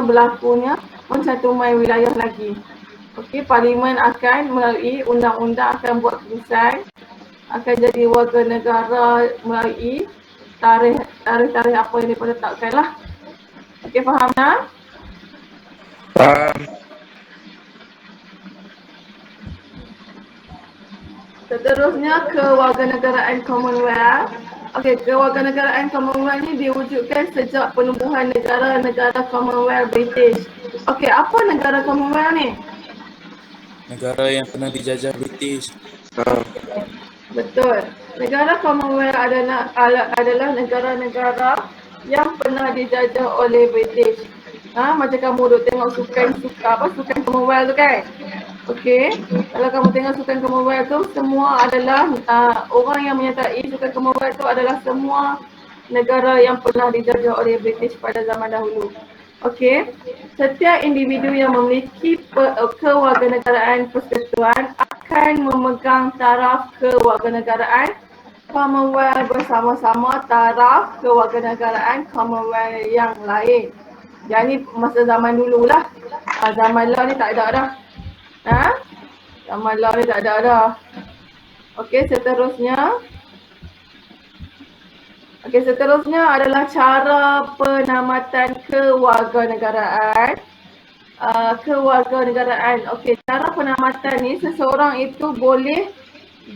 berlakunya pencantuman wilayah lagi. Okey, Parlimen akan melalui undang-undang akan buat keputusan akan jadi warga negara melalui tarikh apa yang mereka letakkan lah. Okey, faham tak? Faham. Seterusnya kewarganegaraan Commonwealth. Okey, kewarganegaraan Commonwealth ni diwujudkan sejak penubuhan negara-negara Commonwealth British. Okey, apa negara Commonwealth ni? Negara yang pernah dijajah British. Betul. Negara Commonwealth adalah negara-negara yang pernah dijajah oleh British. Macam kamu duk tengok sukan Commonwealth tu kan? Okey. Kalau kamu tengok sukan Commonwealth tu, semua adalah orang yang menyertai sukan Commonwealth tu adalah semua negara yang pernah dijajah oleh British pada zaman dahulu. Okey. Setiap individu yang memiliki kewarganegaraan persekutuan akan memegang taraf kewarganegaraan Commonwealth bersama-sama taraf kewarganegaraan Commonwealth yang lain. Yang ni masa zaman dulu lah. Zaman law ni tak ada dah. Zaman law ni tak ada dah. Okey, seterusnya adalah cara penamatan kewarganegaraan. Okey, cara penamatan ni seseorang itu boleh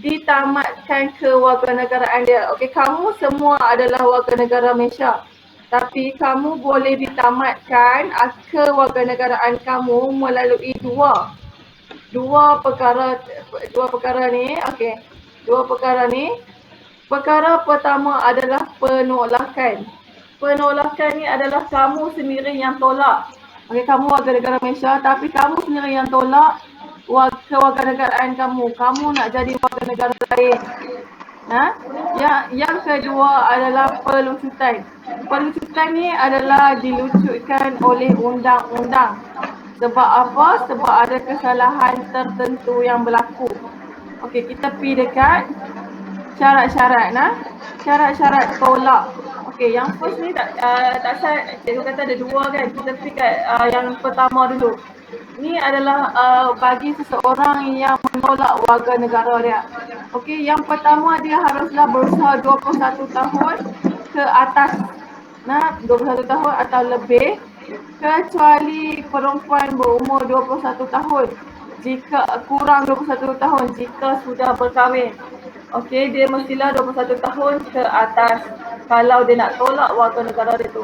ditamatkan kewarganegaraan dia. Okey, kamu semua adalah warga negara Malaysia. Tapi kamu boleh ditamatkan kewarganegaraan kamu melalui dua perkara ni. Okey. Dua perkara ni. Perkara pertama adalah penolakan. Penolakan ni adalah kamu sendiri yang tolak. Okey, kamu warga negara Malaysia tapi kamu sendiri yang tolak kewarganegaraan kamu. Kamu nak jadi warga negara lain. Yang kedua adalah pelucutan. Pelucutan ni adalah dilucutkan oleh undang-undang. Sebab apa? Sebab ada kesalahan tertentu yang berlaku. Okey, kita pergi dekat syarat-syarat syarat-syarat tolak. Okey, yang first ni tak saya cikgu kata ada dua kan. Kita pergi kat yang pertama dulu. Ni adalah bagi seseorang yang menolak warga negara dia. Okey, yang pertama dia haruslah berusaha 21 tahun ke atas. 21 tahun atau lebih kecuali perempuan berumur 21 tahun. Jika kurang 21 tahun jika sudah berkahwin. Okey, dia mestilah 21 tahun ke atas kalau dia nak tolak warga negara dia tu.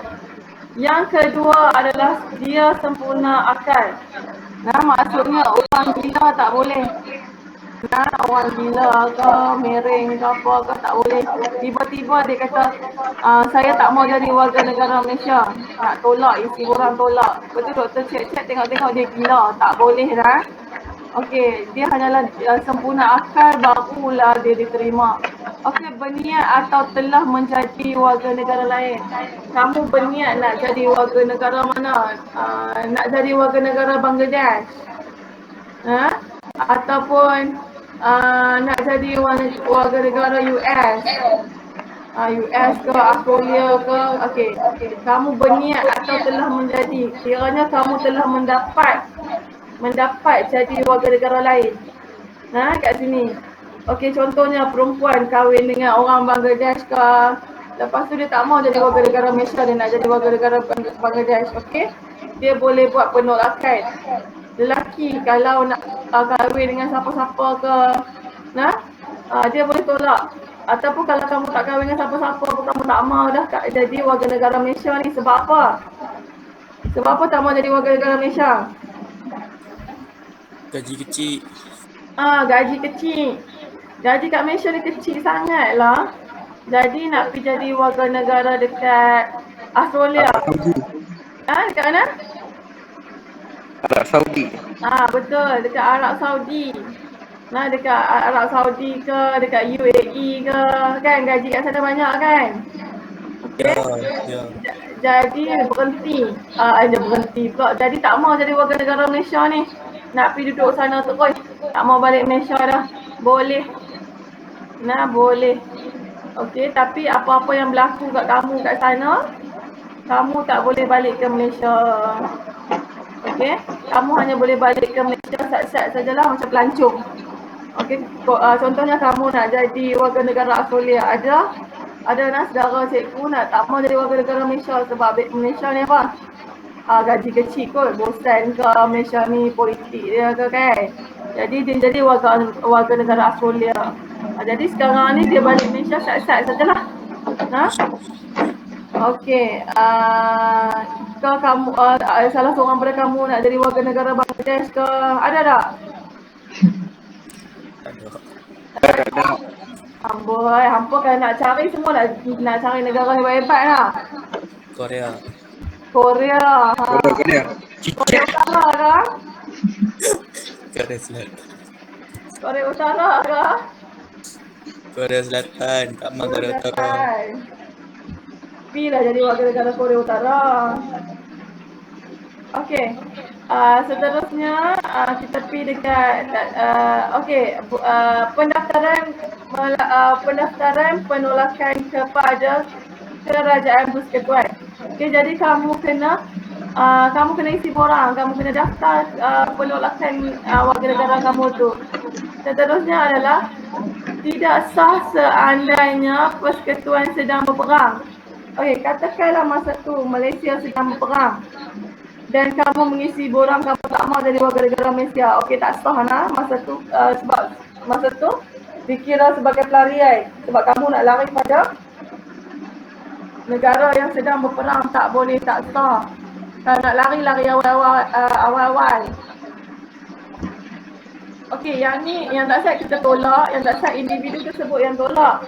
Yang kedua adalah dia sempurna akal. Maksudnya orang gila tak boleh. Orang gila ke, miring ke apa ke tak boleh. Tiba-tiba dia kata, saya tak mau jadi warga negara Malaysia. Tolak, isi orang tolak. Lepas tu doktor cek-cek tengok-tengok dia gila. Tak boleh dah. Okey, dia hanyalah sempurna akal barulah dia diterima. Okey, berniat atau telah menjadi warga negara lain. Kamu berniat nak jadi warga negara mana? Nak jadi warga negara Bangladesh? Ataupun nak jadi warga negara US? US ke Australia ke? Okey. Kamu berniat atau telah menjadi. Kiranya kamu telah mendapat jadi warga negara lain. Kat sini. Okey, contohnya perempuan kahwin dengan orang Bangladesh ke. Lepas tu dia tak mau jadi warga negara Malaysia, dia nak jadi warga negara Bangladesh. Okey. dia boleh buat penolakan. Lelaki kalau nak kahwin dengan siapa-siapa ke, dia boleh tolak. Ataupun kalau kamu tak kahwin dengan siapa-siapa pun kamu tak mahu dah jadi warga negara Malaysia ni, sebab apa? Sebab apa tak mahu jadi warga negara Malaysia? Gaji kecil. Gaji kecil. Gaji kat Malaysia ni kecil sangat lah. Jadi nak pergi jadi warga negara dekat Australia. Dekat mana? Arab Saudi. Betul, dekat Arab Saudi. Dekat Arab Saudi ke, dekat UAE ke, kan gaji kat sana banyak kan? Okay. Ya. Jadi berhenti. Berhenti pula. Jadi tak mau jadi warga negara Malaysia ni. Nak pergi duduk sana tu, tak mau balik Malaysia dah. Boleh. Boleh. Okey, tapi apa-apa yang berlaku kat kamu kat sana, kamu tak boleh balik ke Malaysia. Okey, kamu hanya boleh balik ke Malaysia sat-sat sajalah macam pelancong. Okey, contohnya kamu nak jadi warga negara Australia, ada saudara cikgu tak mau jadi warga negara Malaysia sebab Malaysia ni apa? Gaji kecil kot, bosan ke Malaysia ni politik dia ke kan. Jadi dia jadi warga negara Australia. Jadi sekarang ni dia balik Malaysia sat-sat sajalah. Okey, kalau kamu salah seorang daripada kamu nak jadi warga negara Bangladesh ke, ada tak? Ada. Amboi, hampa kalau nak cari semua nak cari negara hebat-hebat lah. Korea. Korea. Korea. Korea Utara ke? Korea Selatan. Korea Utara ke? Korea Selatan. Tak mahu Korea Utara. Pergilah jadi warga negara Korea Utara. Okey. Seterusnya kita pergi dekat pendaftaran penolakan kepada kerajaan persekutuan. Okey, jadi kamu kena isi borang, kamu kena daftar penolakan warga negara kamu tu. Seterusnya adalah tidak sah seandainya persekutuan sedang berperang. Okey, katakanlah masa tu Malaysia sedang berperang dan kamu mengisi borang kamu tak mahu jadi warga negara Malaysia. Okey, tak sah masa tu sebab masa tu dikira sebagai pelarian sebab kamu nak lari pada negara yang sedang berperang, tak boleh, tak sah. Kalau nak lari awal-awal. Okey, yang ni yang tak sah kita tolak, yang tak sah individu tersebut yang tolak.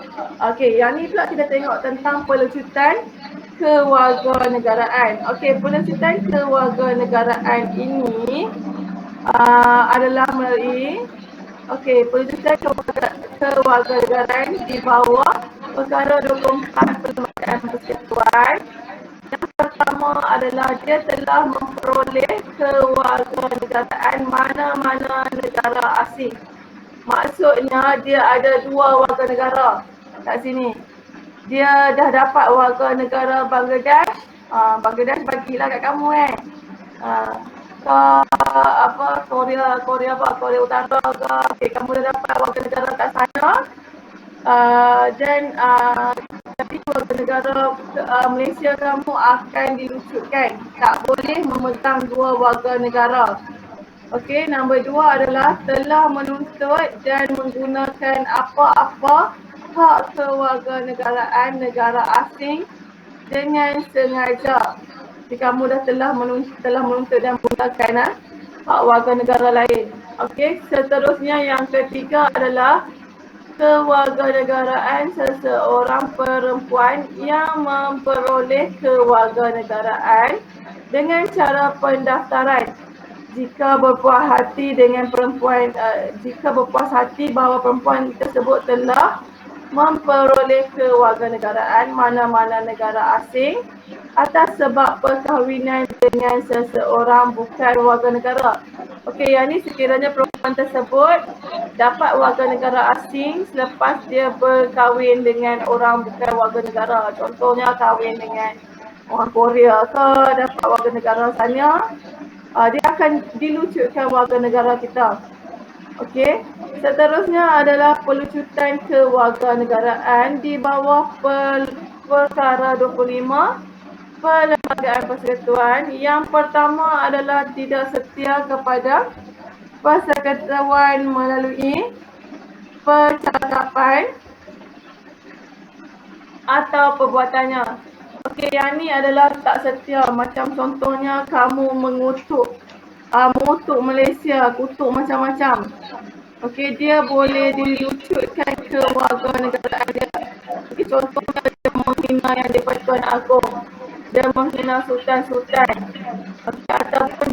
Okey, yang ni pula kita tengok tentang pelucutan kewarganegaraan. Okey, pelucutan kewarganegaraan ini adalah melalui pelucutan kewarganegaraan di bawah perkara 24 Perlembagaan Persekutuan. Yang pertama adalah dia telah memperoleh kewarganegaraan mana-mana negara asing. Maksudnya dia ada 2 warga negara kat sini. Dia dah dapat warga negara Bangladesh. Bangladesh bagilah kat kamu kan. Korea Utara ke. Okay, kamu dah dapat warga negara kat sana. Jadi warga negara Malaysia kamu akan dilucutkan. Tak boleh memegang 2 warga negara. Okey, nombor 2 adalah telah menuntut dan menggunakan apa-apa hak kewarganegaraan negara asing dengan sengaja. Jadi kamu telah menuntut dan menggunakan hak warga negara lain. Okey, seterusnya yang ketiga adalah kewarganegaraan seseorang perempuan yang memperoleh kewarganegaraan dengan cara pendaftaran. Jika berpuas hati bahawa perempuan tersebut telah memperoleh kewarganegaraan mana-mana negara asing atas sebab perkahwinan dengan seseorang bukan warga negara. Okey, yang ni sekiranya perempuan tersebut dapat warga negara asing selepas dia berkahwin dengan orang bukan warga negara. Contohnya kahwin dengan orang Korea ke, dapat warga negara sana, dia akan dilucutkan warga negara kita. Okey, seterusnya adalah pelucutan kewarganegaraan di bawah perkara 25 perlembagaan persekutuan. Yang pertama adalah tidak setia kepada persekutuan melalui percakapan atau perbuatannya. Okey, yang ni adalah tak setia. Macam contohnya kamu mengutuk Malaysia, kutuk macam-macam. Okey, dia boleh dilucutkan ke warga negaraan dia. Okey, contohnya dia menghina Yang di-Pertuan Agong. Dia menghina sultan-sultan. Okey, ataupun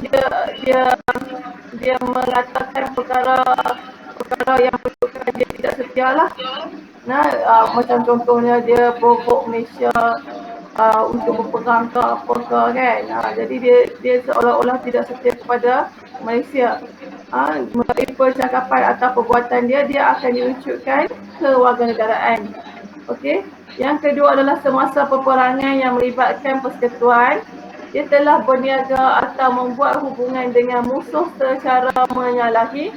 dia mengatakan perkara yang menunjukkan dia tidak setia lah. Macam contohnya dia provok Malaysia untuk berperang ke apa ke kan. Jadi dia seolah-olah tidak setia kepada Malaysia. Melalui percakapan atau perbuatan dia akan dilucutkan ke warganegaraan. Okey. Yang kedua adalah semasa peperangan yang melibatkan persekutuan, dia telah berniaga atau membuat hubungan dengan musuh secara menyalahi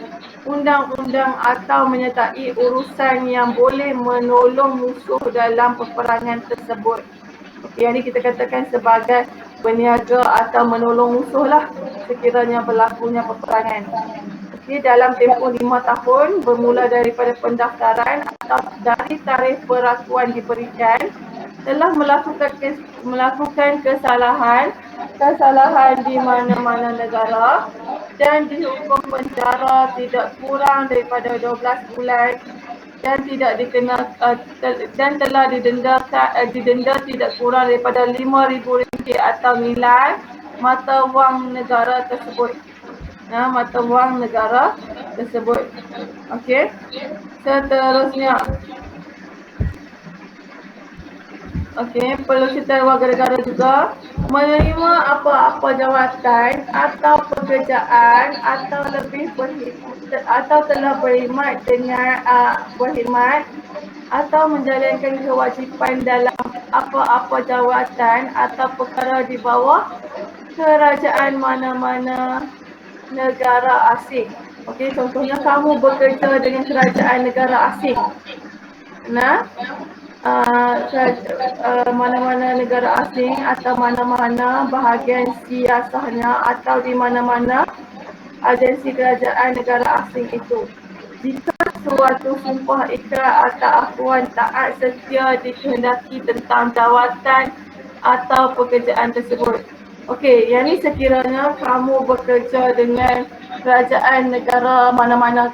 undang-undang atau menyertai urusan yang boleh menolong musuh dalam peperangan tersebut. Okey, yang ini kita katakan sebagai berniaga atau menolong musuh lah sekiranya berlakunya peperangan. Okey, dalam tempoh 5 tahun bermula daripada pendaftaran atau dari tarikh perakuan diberikan, telah melakukan kesalahan di mana-mana negara dan dihukum penjara tidak kurang daripada 12 bulan dan tidak dan telah didenda tidak kurang daripada RM5,000 atau nilai mata wang negara tersebut. Mata wang negara tersebut. Okey. Seterusnya. Okey, perlu cerita warga negara juga menerima apa-apa jawatan atau pekerjaan atau telah berkhidmat dengan berkhidmat atau menjalankan kewajipan dalam apa-apa jawatan atau perkara di bawah kerajaan mana-mana negara asing. Okey, contohnya kamu bekerja dengan kerajaan negara asing. Mana-mana negara asing atau mana-mana bahagian siasahnya atau di mana-mana agensi kerajaan negara asing itu. Jika suatu sumpah ikrar atau akuan taat setia dikehendaki tentang jawatan atau pekerjaan tersebut. Okey, yang ni sekiranya kamu bekerja dengan kerajaan negara mana-mana,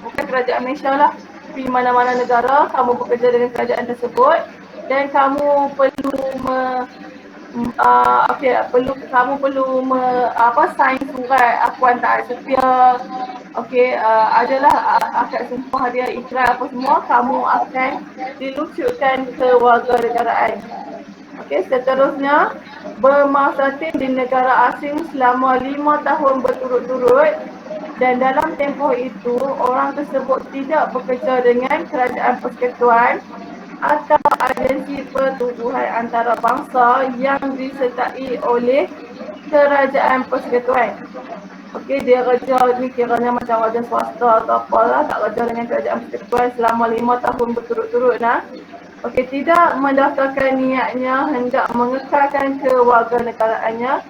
bukan kerajaan Malaysia lah, di mana-mana negara kamu bekerja dengan kerajaan tersebut dan kamu perlu sign surat akuan taat setia. Okey, adalah akad sumpah dia, ikrar apa semua, kamu akan dilucutkan ke warganegaraan. Okey, seterusnya bermaksatin di negara asing selama 5 tahun berturut-turut dan dalam tempoh itu orang tersebut tidak bekerja dengan kerajaan persekutuan atau agensi pertubuhan antarabangsa yang disertai oleh kerajaan persekutuan. Okey, dia kerja ni kiranya macam kerja swasta atau apalah, tak kerja dengan kerajaan persekutuan selama 5 tahun berturut-turut Okey, tidak mendaftarkan niatnya hendak mengekalkan kewarganegaraannya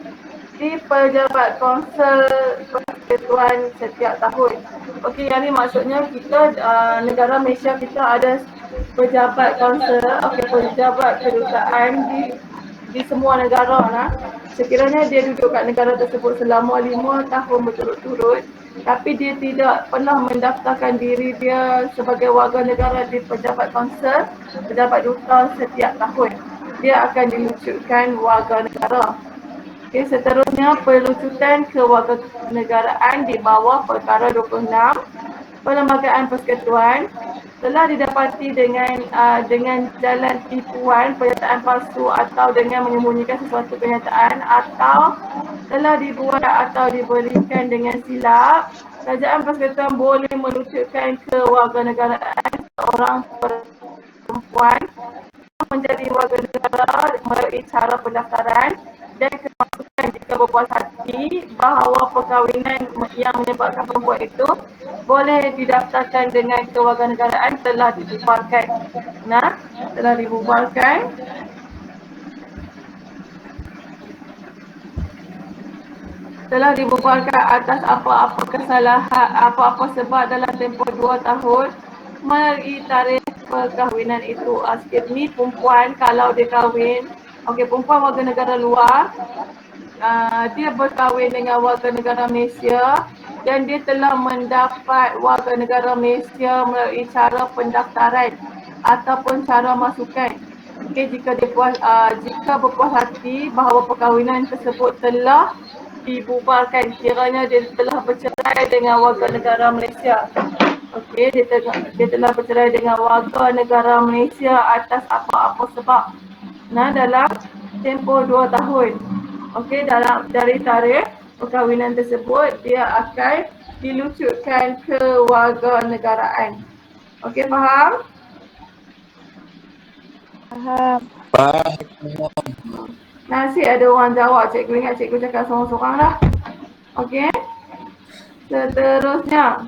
di pejabat konsul persekutuan setiap tahun. Okey, yang ni maksudnya kita negara Malaysia kita ada pejabat konsul, pejabat kedutaan di semua negara Sekiranya dia duduk kat negara tersebut selama 5 tahun berturut-turut, tapi dia tidak pernah mendaftarkan diri dia sebagai warga negara di pejabat konsul, pejabat duta setiap tahun, dia akan dilucutkan warga negara. Okey, seterusnya perlucutan kewarganegaraan di bawah perkara 26 perlembagaan persekutuan telah didapati dengan jalan tipuan, pernyataan palsu atau dengan menyembunyikan sesuatu kenyataan atau telah dibuat atau diberikan dengan silap. Kerajaan persekutuan boleh melucutkan kewarganegaraan seorang perempuan menjadi warga negara melalui cara pendaftaran dan kemasukan jika berpuas hati bahawa perkahwinan yang menyebabkan perempuan itu boleh didaftarkan dengan kewarganegaraan telah dibubarkan. Telah dibubarkan. telah dibubarkan atas apa-apa kesalahan, apa-apa sebab dalam tempoh 2 tahun melalui tarikh perkahwinan itu. Sikit ni perempuan kalau dia kahwin, perempuan warga negara luar, dia berkahwin dengan warga negara Malaysia dan dia telah mendapat warga negara Malaysia melalui cara pendaftaran ataupun cara masukan. Jika berpuas hati bahawa perkahwinan tersebut telah dibubarkan, kiranya dia telah bercerai dengan warga negara Malaysia. Dia telah bercerai dengan warga negara Malaysia atas apa-apa sebab. Dalam tempoh 2 tahun. Dari tarikh perkahwinan tersebut, dia akan dilucutkan ke warganegaraan. Faham? Faham. Faham. Nasib ada orang jawab, cikgu ingat cikgu cakap seorang-seorang lah. Seterusnya.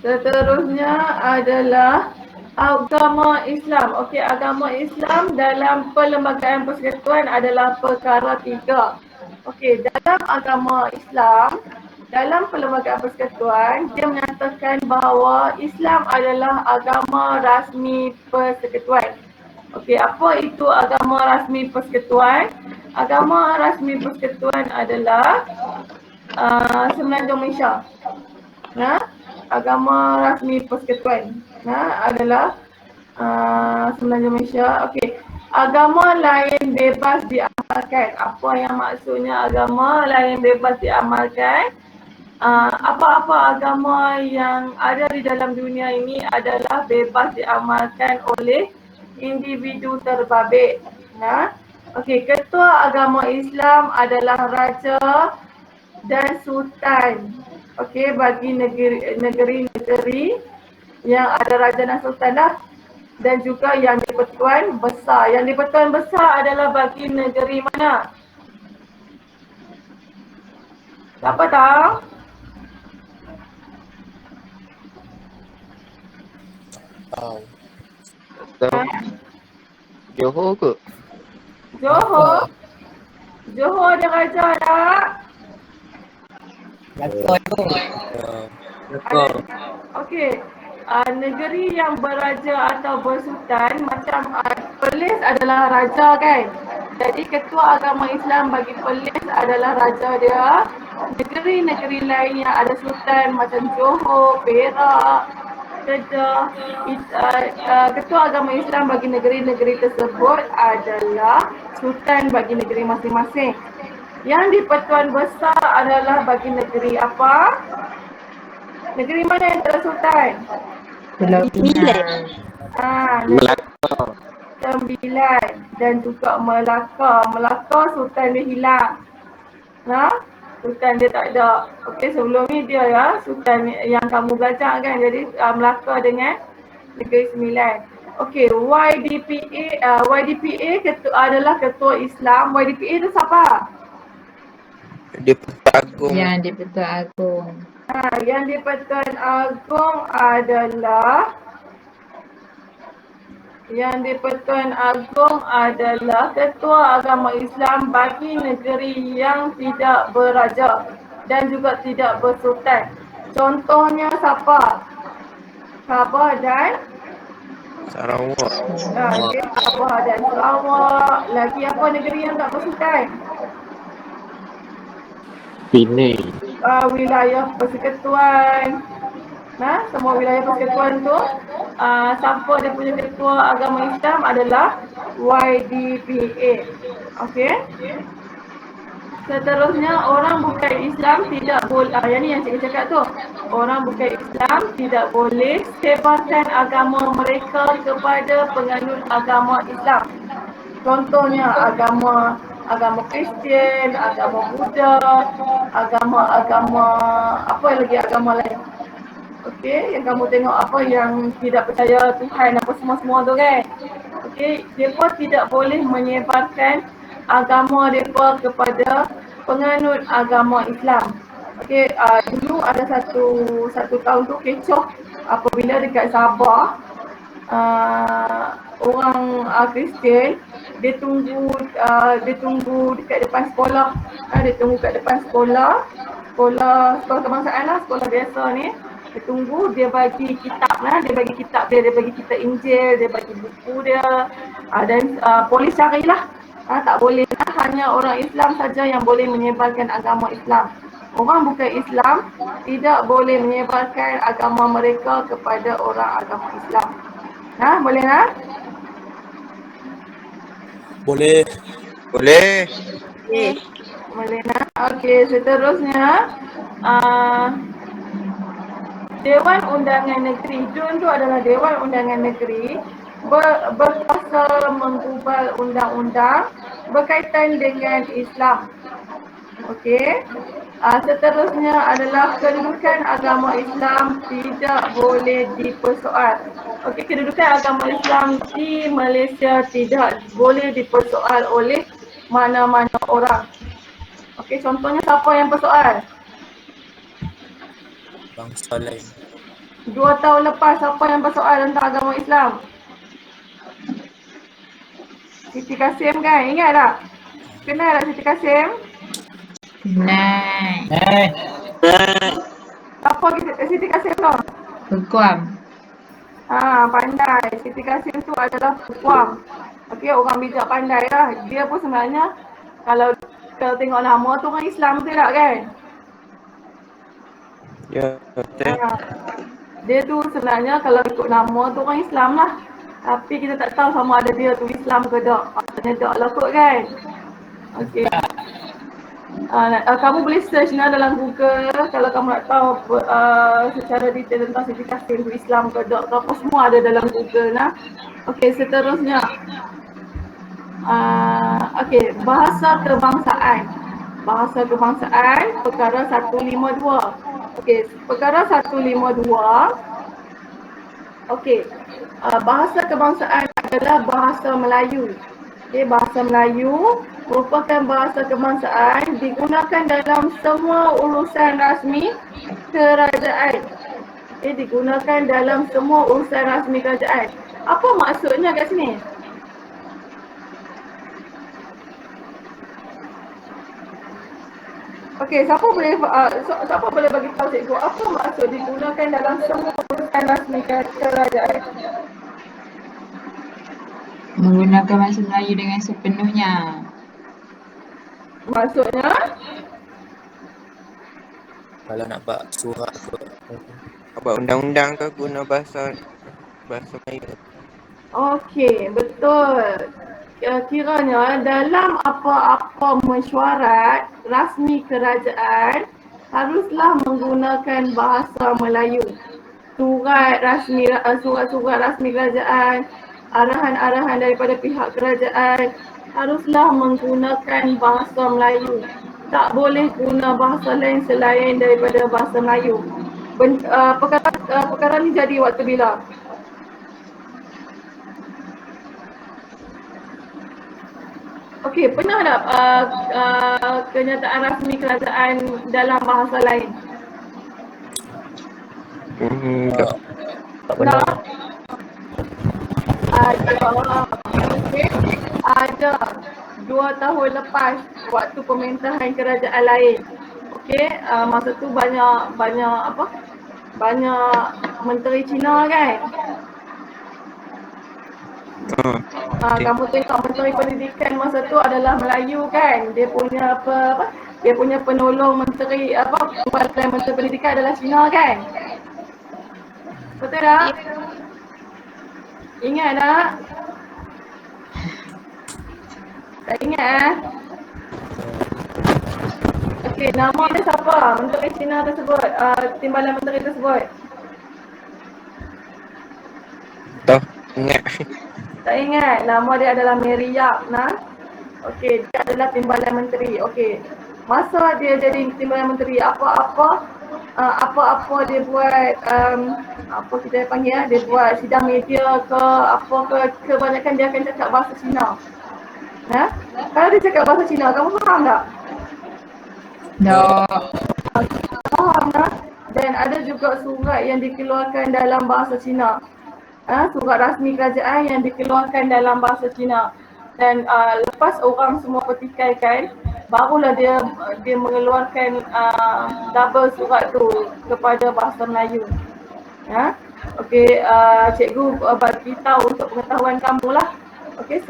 Seterusnya adalah agama Islam. Agama Islam dalam Perlembagaan Persekutuan adalah perkara 3. Dalam agama Islam, dalam Perlembagaan Persekutuan, dia menyatakan bahawa Islam adalah agama rasmi persekutuan. Apa itu agama rasmi persekutuan? Agama rasmi persekutuan adalah Semenanjung Malaysia. Agama rasmi persekutuan adalah Semenanjung Malaysia. Agama lain bebas diamalkan. Apa yang maksudnya agama lain bebas diamalkan? Apa-apa agama yang ada di dalam dunia ini adalah bebas diamalkan oleh individu terbabit. Ketua agama Islam adalah raja dan sultan. Bagi negeri-negeri yang ada raja dan sultan dan juga yang di-Pertuan Besar. Yang di-Pertuan Besar adalah bagi negeri mana? Siapa tahu? Tahu. Johor ke? Johor? Johor ada raja tak? Negeri yang beraja atau bersultan macam Perlis adalah raja kan. Jadi ketua agama Islam bagi Perlis adalah raja dia. Negeri-negeri lain yang ada sultan macam Johor, Perak, Kedah, ketua agama Islam bagi negeri-negeri tersebut adalah sultan bagi negeri masing-masing. Yang di-Pertuan Besar adalah bagi negeri apa? Negeri mana yang tak ada sultan? Melaka. Sembilan dan juga Melaka. Melaka sultan dia hilang. Sultan dia tak ada. Sebelum ni dia sultan yang kamu belajar kan. Jadi Melaka dengan Negeri Sembilan. YDPA adalah ketua Islam. YDPA tu siapa? Di-Pertuan Agong. Yang di-Pertuan Agong. Yang di-Pertuan Agong adalah ketua agama Islam bagi negeri yang tidak beraja dan juga tidak bersultan. Contohnya siapa? Sabah dan Sarawak. Sabah dan Sarawak. Lagi apa negeri yang tak bersultan? Penang. Wilayah persekutuan. Semua wilayah persekutuan tu siapa dia punya ketua agama Islam adalah YDPA. Seterusnya, orang bukan Islam tidak boleh, yang ni yang cikgu cakap tu, orang bukan Islam tidak boleh sebarkan agama mereka kepada penganut agama Islam. Contohnya agama Kristian, agama Buddha, agama apa lagi agama lain. Yang kamu tengok apa yang tidak percaya Tuhan apa semua tu kan. Mereka tidak boleh menyebarkan agama mereka kepada penganut agama Islam. Dulu ada satu tahun tu kecoh apabila dekat Sabah orang Kristian, dia tunggu dekat depan sekolah. Dia tunggu kat depan sekolah kebangsaan lah, sekolah biasa ni. Dia tunggu, dia bagi kitab lah, dia bagi kitab Injil, dia bagi buku dia. Dan polis carilah. Tak boleh lah, hanya orang Islam saja yang boleh menyebarkan agama Islam. Orang bukan Islam tidak boleh menyebarkan agama mereka kepada orang agama Islam. Boleh lah? Boleh. Boleh. Boleh lah. Okey, seterusnya Dewan Undangan Negeri. DUN tu adalah Dewan Undangan Negeri berkuasa menggubal undang-undang berkaitan dengan Islam. Okey. Seterusnya adalah kedudukan agama Islam tidak boleh dipersoal. Okey, kedudukan agama Islam di Malaysia tidak boleh dipersoal oleh mana-mana orang. Okey, contohnya siapa yang persoal? Bangsa lain. 2 tahun lepas siapa yang bersoal tentang agama Islam? Siti Kasim kan? Ingat tak? Kenal tak Siti Kasim? Kenal. Siapa Siti Kasim tu? Peguam. Pandai. Siti Kasim tu adalah peguam. Okey, orang bijak pandai lah. Dia pun sebenarnya kalau tengok nama tu orang Islam betul tak kan? Ya, betul. Dia tu sebenarnya kalau ikut nama tu orang Islam lah. Tapi kita tak tahu sama ada dia tu Islam ke tak. Patutnya tak lah kot kan. Okey. Kamu boleh search dalam Google kalau kamu nak tahu secara detail tentang Siti Kasim tu Islam ke tak. Apa semua ada dalam Google lah. Okey, seterusnya. Okey, bahasa kebangsaan. Bahasa kebangsaan perkara 152. Okey, perkara 152. Okey, bahasa kebangsaan adalah bahasa Melayu. Okey, bahasa Melayu merupakan bahasa kebangsaan digunakan dalam semua urusan rasmi kerajaan. Okey, digunakan dalam semua urusan rasmi kerajaan. Apa maksudnya kat sini? Okey, siapa boleh bagi tahu cikgu apa maksud digunakan dalam semua urusan rasmi kerajaan? Menggunakan bahasa Melayu dengan sepenuhnya. Maksudnya? Kalau nak buat surat ke Buat undang-undang ke guna bahasa Melayu. Okey, betul. Kiranya dalam apa-apa mesyuarat rasmi kerajaan haruslah menggunakan bahasa Melayu. Surat-surat rasmi kerajaan, arahan-arahan daripada pihak kerajaan haruslah menggunakan bahasa Melayu. Tak boleh guna bahasa lain selain daripada bahasa Melayu. Perkara ni jadi waktu bila? Okey, pernah tak kenyataan rasmi kerajaan dalam bahasa lain? Tak pernah. Okey. Ada 2 tahun lepas waktu pemerintahan kerajaan lain. Okey, masa tu banyak menteri Cina kan? Kamu tengok menteri pendidikan masa tu adalah Melayu kan? Dia punya dia punya penolong menteri Pembantuan Menteri Pendidikan adalah Cina kan? Betul tak? Ingat tak? Tak ingat Okey, nama dia siapa? Menteri Cina tersebut, timbalan menteri tersebut. Tak ingat. Tak ingat. Nama dia adalah Mary Yap. Okey, dia adalah timbalan menteri. Okey. Masa dia jadi timbalan menteri, apa-apa dia buat, apa kita panggil dia buat sidang media ke kebanyakan dia akan cakap bahasa Cina. Kalau dia cakap bahasa Cina, kamu faham tak? Tak. Faham tak? Dan ada juga surat yang dikeluarkan dalam bahasa Cina. surat rasmi kerajaan yang dikeluarkan dalam bahasa Cina. Dan lepas orang semua pertikaikan, barulah dia mengeluarkan double surat tu kepada bahasa Melayu. Okey, cikgu bagi tahu untuk pengetahuan kamu lah. Okey,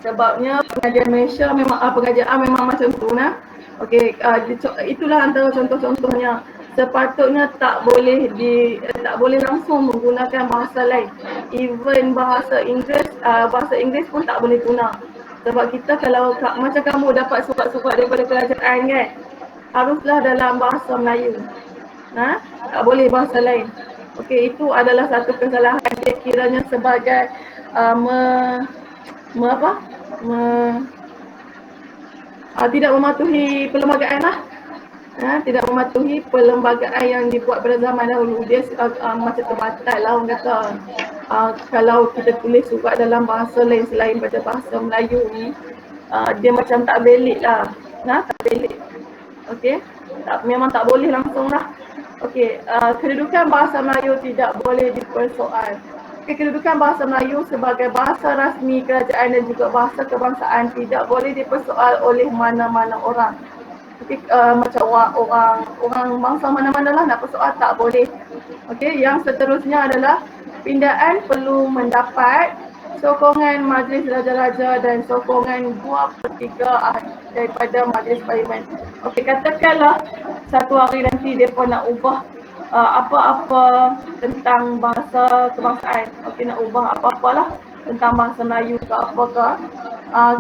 sebabnya pengajian Malaysia memang pengajian memang macam tu nah. Okey, itulah antara contoh-contohnya. Sepatutnya tak boleh langsung menggunakan bahasa lain. Even bahasa Inggeris pun tak boleh guna. Sebab kita kalau macam kamu dapat surat-surat daripada kerajaan kan, haruslah dalam bahasa Melayu. Tak boleh bahasa lain. Okey, itu adalah satu kesalahan dia kiranya sebagai tidak mematuhi perlembagaan lah. Tidak mematuhi perlembagaan yang dibuat pada zaman dahulu. Dia macam terbatal lah orang kata. Kalau kita tulis surat dalam bahasa lain selain pada bahasa Melayu ni, dia macam tak valid lah. Tak valid. Okey, memang tak boleh langsung lah. Okey, kedudukan bahasa Melayu tidak boleh dipersoal. Kedudukan bahasa Melayu sebagai bahasa rasmi kerajaan dan juga bahasa kebangsaan tidak boleh dipersoal oleh mana-mana orang. Macam orang bangsa mana-mana lah nak persoal tak boleh. Okey, yang seterusnya adalah pindaan perlu mendapat sokongan Majlis Raja-Raja dan sokongan 2/3 daripada Majlis Parlimen. Okey, katakanlah satu hari nanti mereka nak ubah apa-apa tentang bahasa kebangsaan. Okey, nak ubah apa-apalah tentang bahasa Melayu ke apakah.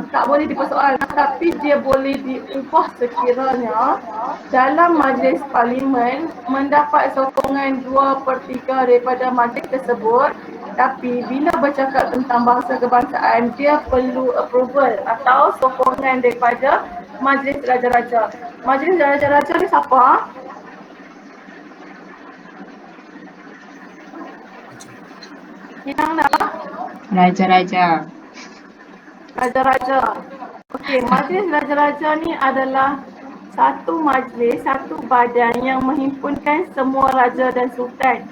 Tak boleh dipersoal, tapi dia boleh diubah sekiranya dalam Majlis Parlimen mendapat sokongan 2/3 daripada majlis tersebut. Tapi bila bercakap tentang bahasa kebangsaan, dia perlu approval atau sokongan daripada Majlis Raja-Raja. Majlis Raja-Raja ni siapa? Yang nak? Raja-raja. Raja-Raja. Okey, Majlis Raja-Raja ni adalah satu majlis, satu badan yang menghimpunkan semua raja dan sultan.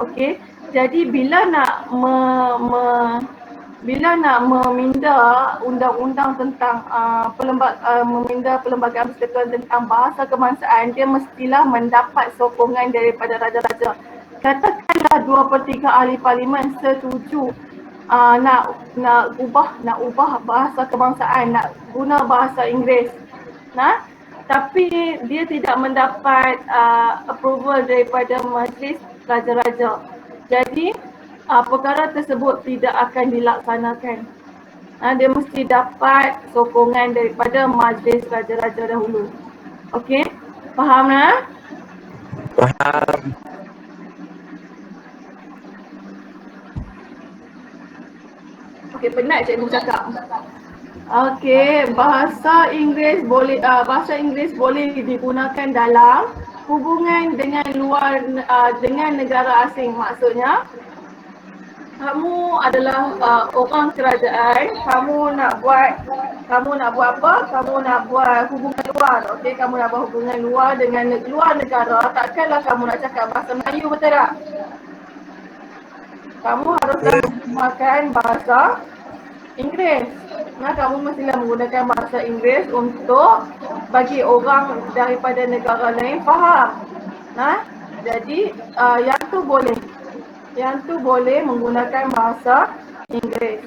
Okey, jadi bila nak meminda undang-undang tentang meminda perlembagaan persekutuan tentang bahasa kebangsaan, dia mestilah mendapat sokongan daripada raja-raja. Katakanlah 2/3 ahli parlimen setuju nak ubah bahasa kebangsaan, nak guna bahasa Inggeris. Tapi dia tidak mendapat approval daripada Majlis Raja-Raja. Jadi perkara tersebut tidak akan dilaksanakan. Dia mesti dapat sokongan daripada Majlis Raja-Raja dahulu. Okey, faham tak? Faham. Okey, penat cikgu cakap. Okey, bahasa Inggeris boleh digunakan dalam hubungan dengan dengan negara asing. Maksudnya kamu adalah orang kerajaan, kamu nak buat apa? Kamu nak buat hubungan luar. Okey, kamu nak buat hubungan luar dengan luar negara. Takkanlah kamu nak cakap bahasa Melayu, betul tak? Kamu harus menggunakan bahasa Inggeris. Kamu mestilah menggunakan bahasa Inggeris untuk bagi orang daripada negara lain faham. Jadi yang tu boleh menggunakan bahasa Inggeris.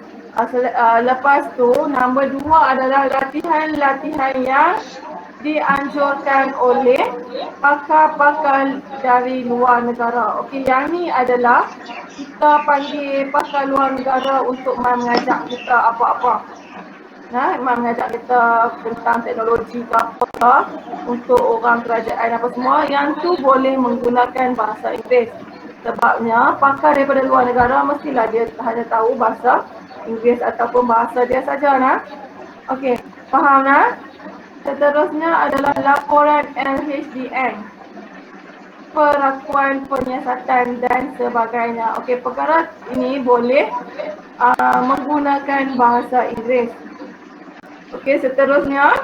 Lepas tu nombor 2 adalah latihan-latihan yang dianjurkan oleh pakar-pakar dari luar negara. Okey, yang ni adalah kita panggil pakar luar negara untuk mengajak kita apa-apa. Mengajak kita tentang teknologi ke apa untuk orang kerajaan apa semua, yang tu boleh menggunakan bahasa Inggeris. Sebabnya pakar daripada luar negara mestilah dia hanya tahu bahasa Inggeris ataupun bahasa dia saja. Okey, faham tak? Seterusnya adalah laporan LHDN, perakuan penyiasatan dan sebagainya. Okey, perkara ini boleh menggunakan bahasa Inggeris. Okey, seterusnya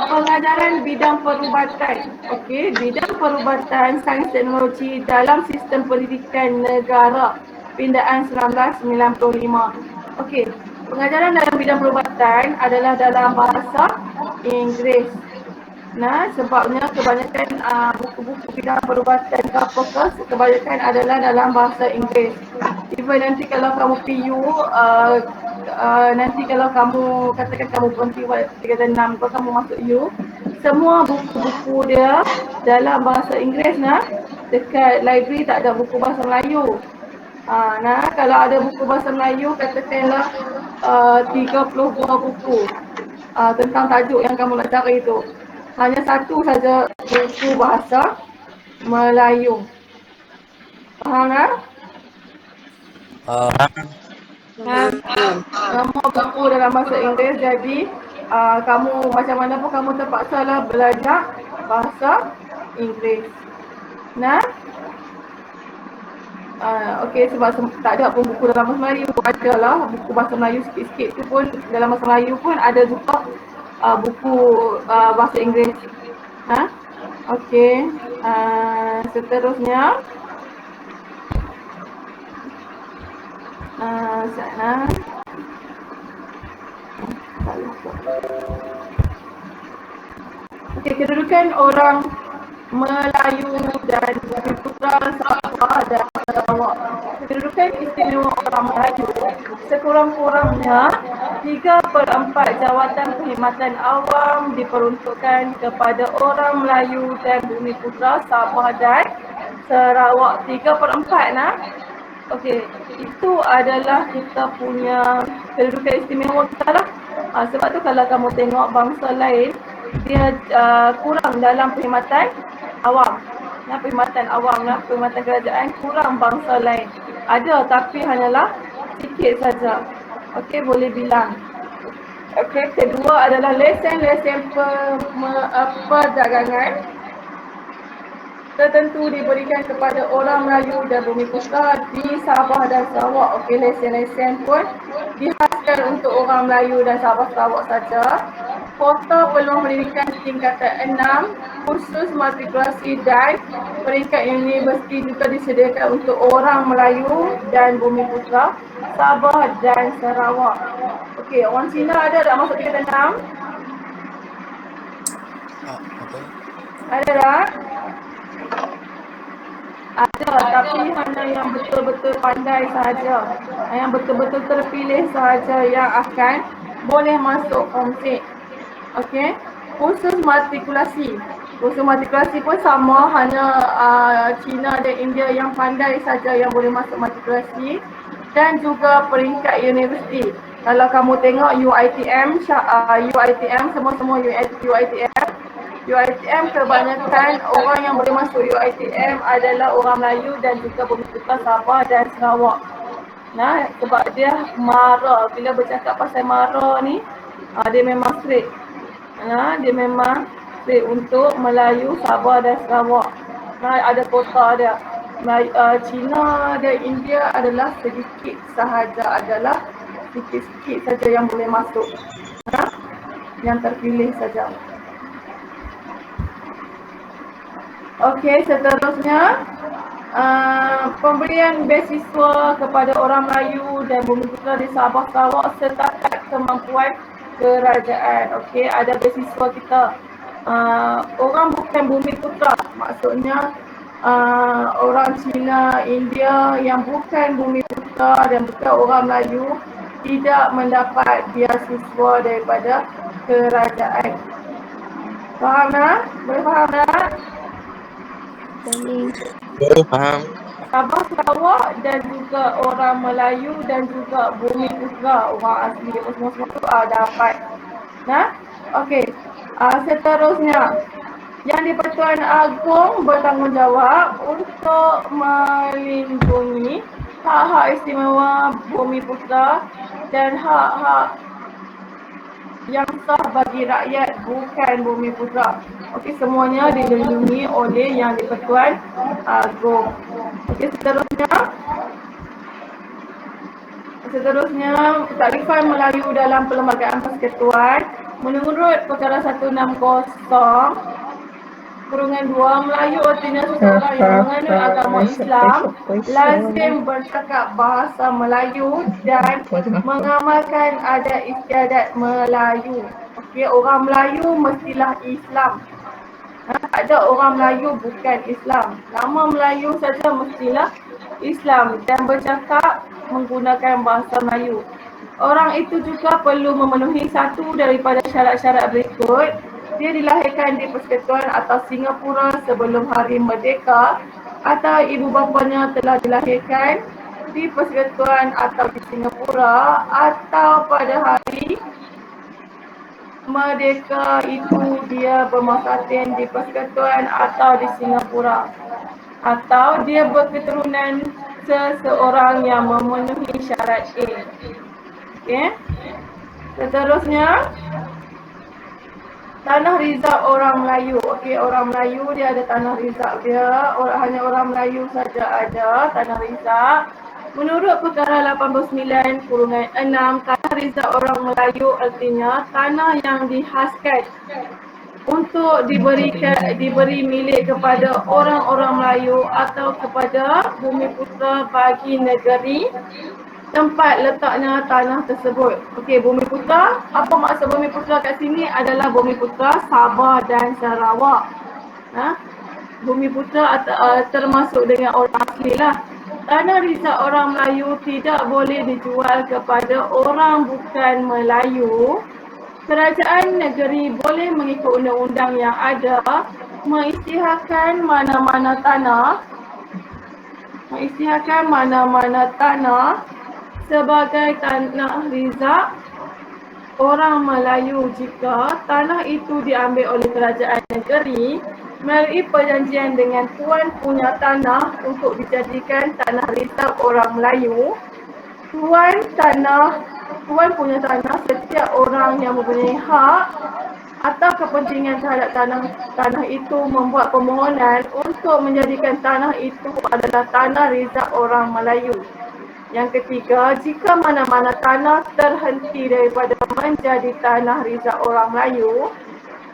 pengajaran bidang perubatan. Okey, bidang perubatan sains teknologi dalam sistem pendidikan negara pindaan 1995. Okey, pengajaran dalam bidang perubatan adalah dalam bahasa Inggeris. Nah, sebabnya kebanyakan buku-buku bidang perubatan ke apa ke, kebanyakan adalah dalam bahasa Inggeris. Even nanti kalau kamu PU, nanti kalau kamu katakan kamu berhenti tingkatan 6, kalau kamu masuk U, semua buku-buku dia dalam bahasa Inggeris nah. Dekat library tak ada buku bahasa Melayu. Nah, kalau ada buku bahasa Melayu katakanlah 30 buah buku tentang tajuk yang kamu nak cari itu. Hanya satu saja buku bahasa Melayu. Faham tak? Semua buku dalam bahasa Inggeris, jadi kamu macam mana pun kamu terpaksalah belajar bahasa Inggeris. Nah, okey, sebab tak ada pun buku dalam bahasa Melayu, ada lah buku bahasa Melayu sikit-sikit tu pun dalam bahasa Melayu pun ada juga buku bahasa Inggeris. Okey, seterusnya sana. Okey, kedudukan orang Melayu dan Putra Sabah dan Sarawak. Kedudukan istimewa orang Melayu sekurang-kurangnya 3/4 jawatan perkhidmatan awam diperuntukkan kepada orang Melayu dan Bumiputra Sabah dan Sarawak. 3/4 nah. Okey, itu adalah kita punya kedudukan istimewa kita lah. Sebab tu kalau kamu tengok bangsa lain, dia kurang dalam perkhidmatan awam. Perkhidmatan awam lah, perkhidmatan kerajaan kurang bangsa lain. Ada tapi hanyalah sikit saja. Okey, boleh bilang. Okey, kedua adalah lesen-lesen perdagangan tertentu diberikan kepada orang Melayu dan Bumiputra di Sabah dan Sarawak. Okey, lesen-lesen pun dihaskan untuk orang Melayu dan Sabah Sarawak saja. Kuota peluang pendidikan tingkatan 6, kursus matrikulasi dan peringkat universiti juga disediakan untuk orang Melayu dan Bumiputra Sabah dan Sarawak. Okey, orang Cina ada tak masuk tingkatan 6? Ada tak? Ada, tapi hanya yang betul-betul pandai sahaja, yang betul-betul terpilih sahaja yang akan boleh masuk Form 6. Okey, kursus matrikulasi. Kursus matrikulasi pun sama, hanya China dan India yang pandai saja yang boleh masuk matrikulasi, dan juga peringkat universiti. Kalau kamu tengok UiTM, semua-semua UiTM kebanyakan orang yang boleh masuk UiTM adalah orang Melayu dan juga Bumiputra Sabah dan Sarawak. Nah, sebab dia MARA. Bila bercakap pasal MARA ni, dia memang straight. Dia memang straight untuk Melayu, Sabah dan Sarawak. Ada kota dia. China dan India adalah sedikit sahaja, sedikit saja yang boleh masuk. Yang terpilih saja. Okey, seterusnya pemberian beasiswa kepada orang Melayu dan Bumiputra di Sabah Sarawak setakat kemampuan kerajaan. Okey, ada beasiswa kita. Orang bukan Bumiputra, maksudnya orang Cina, India yang bukan Bumiputra dan bukan orang Melayu tidak mendapat beasiswa daripada kerajaan. Faham tak? Boleh faham tak? Faham. Sabah Sarawak dan juga orang Melayu dan juga Bumiputra, orang asli semua tu dapat. Okey. Seterusnya, Yang di-Pertuan Agong bertanggungjawab untuk melindungi hak-hak istimewa Bumiputra dan hak-hak yang sah bagi rakyat bukan Bumiputra. Okey, semuanya dilindungi oleh Yang di-Pertuan Agong. Okey, seterusnya Seterusnya, takrifan Melayu dalam Perlembagaan Persekutuan menurut Perkara 160 kurungan 2, Melayu artinya seseorang yang menganut agama Islam lazim bercakap bahasa Melayu dan mengamalkan adat istiadat Melayu. Okey, orang Melayu mestilah Islam. Tak ada orang Melayu bukan Islam. Nama Melayu saja mestilah Islam dan bercakap menggunakan bahasa Melayu. Orang itu juga perlu memenuhi satu daripada syarat-syarat berikut. Dia dilahirkan di Persekutuan atau Singapura sebelum Hari Merdeka, atau ibu bapanya telah dilahirkan di Persekutuan atau di Singapura, atau pada hari Merdeka itu dia bermasatin di Persekutuan atau di Singapura, atau dia berketurunan seseorang yang memenuhi syarat A. Okey. Seterusnya, tanah rizab orang Melayu. Okey, orang Melayu dia ada tanah rizab dia. Hanya orang Melayu saja ada tanah rizab. Menurut Perkara 89 kurungan 6, tanah rizab orang Melayu artinya tanah yang dihaskan untuk diberi milik kepada orang-orang Melayu atau kepada bumi putera bagi negeri tempat letaknya tanah tersebut. Okey, bumi putera, apa maksud bumi putera kat sini adalah bumi putera Sabah dan Sarawak. Bumi putera termasuk dengan orang asli lah. Tanah rizab orang Melayu tidak boleh dijual kepada orang bukan Melayu. Kerajaan negeri boleh mengikut undang-undang yang ada mengisytiharkan mana-mana tanah sebagai tanah rizab orang Melayu jika tanah itu diambil oleh kerajaan negeri melalui perjanjian dengan tuan punya tanah untuk dijadikan tanah rizab orang Melayu. Tuan punya tanah, setiap orang yang mempunyai hak atau kepentingan terhadap tanah itu membuat permohonan untuk menjadikan tanah itu adalah tanah rizab orang Melayu. Yang ketiga, jika mana-mana tanah terhenti daripada menjadi tanah rizab orang Melayu,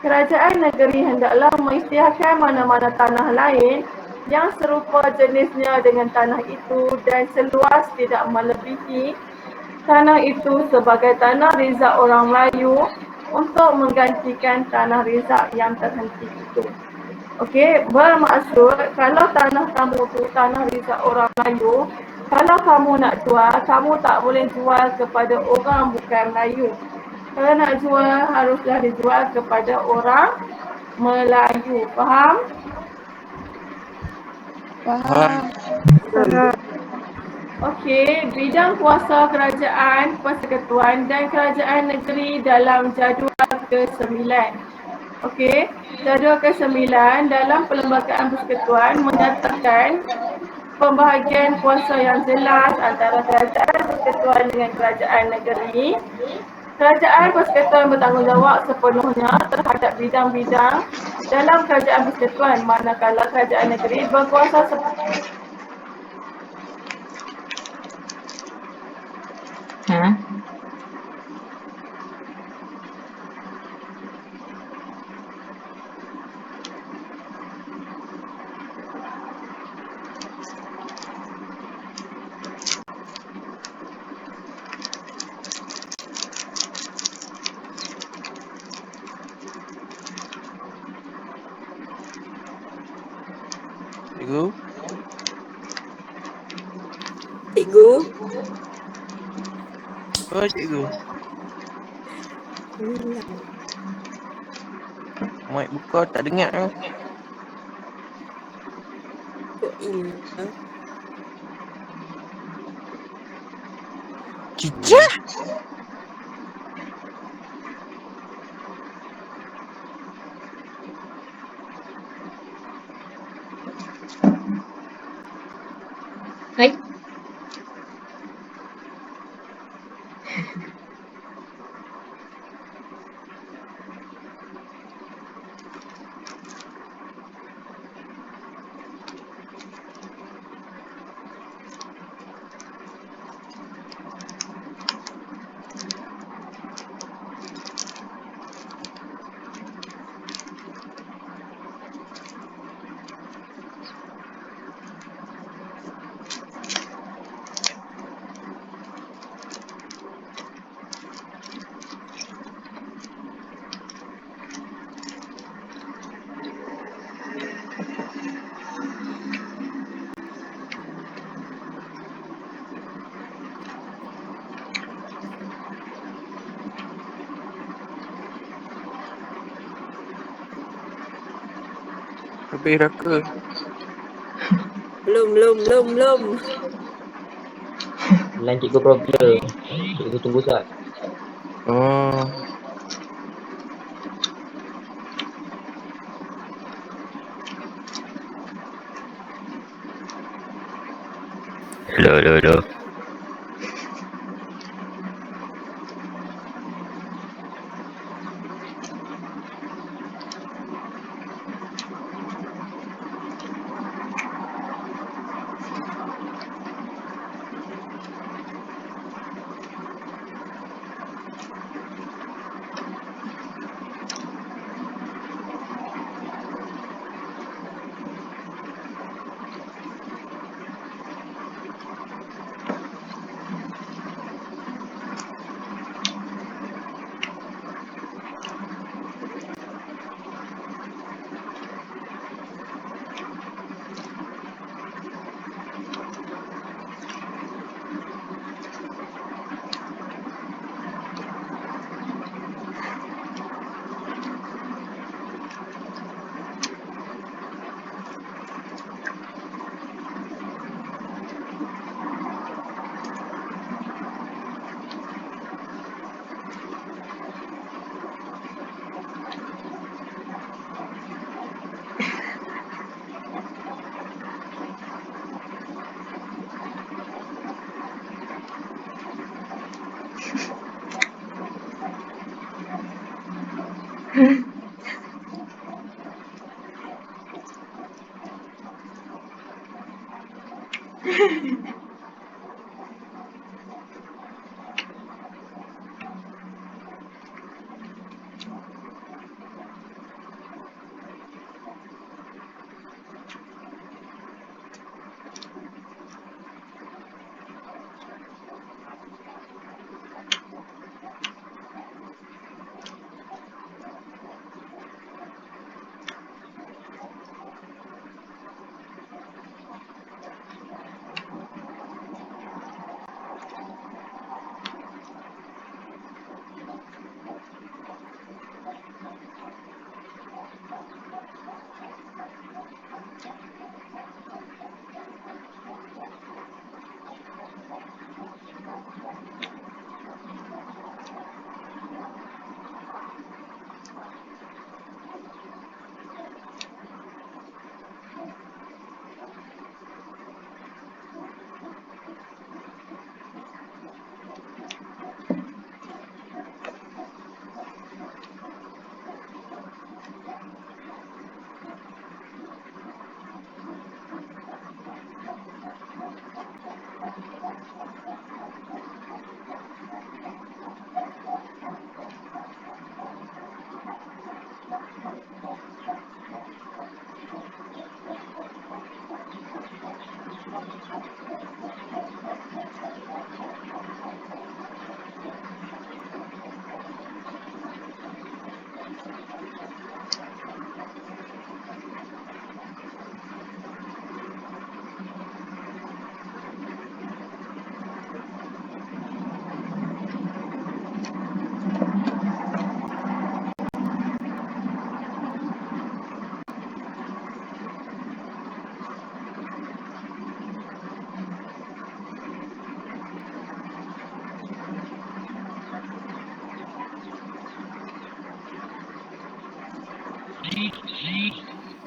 kerajaan negeri hendaklah mengisytiharkan mana-mana tanah lain yang serupa jenisnya dengan tanah itu dan seluas tidak melebihi tanah itu sebagai tanah rizab orang Melayu untuk menggantikan tanah rizab yang terhenti itu. Okey, bermaksud kalau tanah kamu tu tanah rizab orang Melayu, kalau kamu nak jual, kamu tak boleh jual kepada orang bukan Melayu. Kalau nak jual, haruslah dijual kepada orang Melayu. Faham? Faham. Okey, bidang kuasa kerajaan, persekutuan dan kerajaan negeri dalam jadual ke-9. Okey, jadual ke-9 dalam Perlembagaan Persekutuan menyatakan pembahagian kuasa yang jelas antara kerajaan persekutuan dengan kerajaan negeri. Kerajaan persekutuan bertanggungjawab sepenuhnya terhadap bidang-bidang dalam kerajaan persekutuan, manakala kerajaan negeri berkuasa Cikgu. Oh, cikgu. Mic buka tak dengar ke? Kok hilang? Cicah. Baik. Habis dah ke? Belum. Line cikgu problem. Cikgu tunggu sat. Oh. Hello.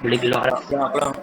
Boleh gerak tak? Pelang.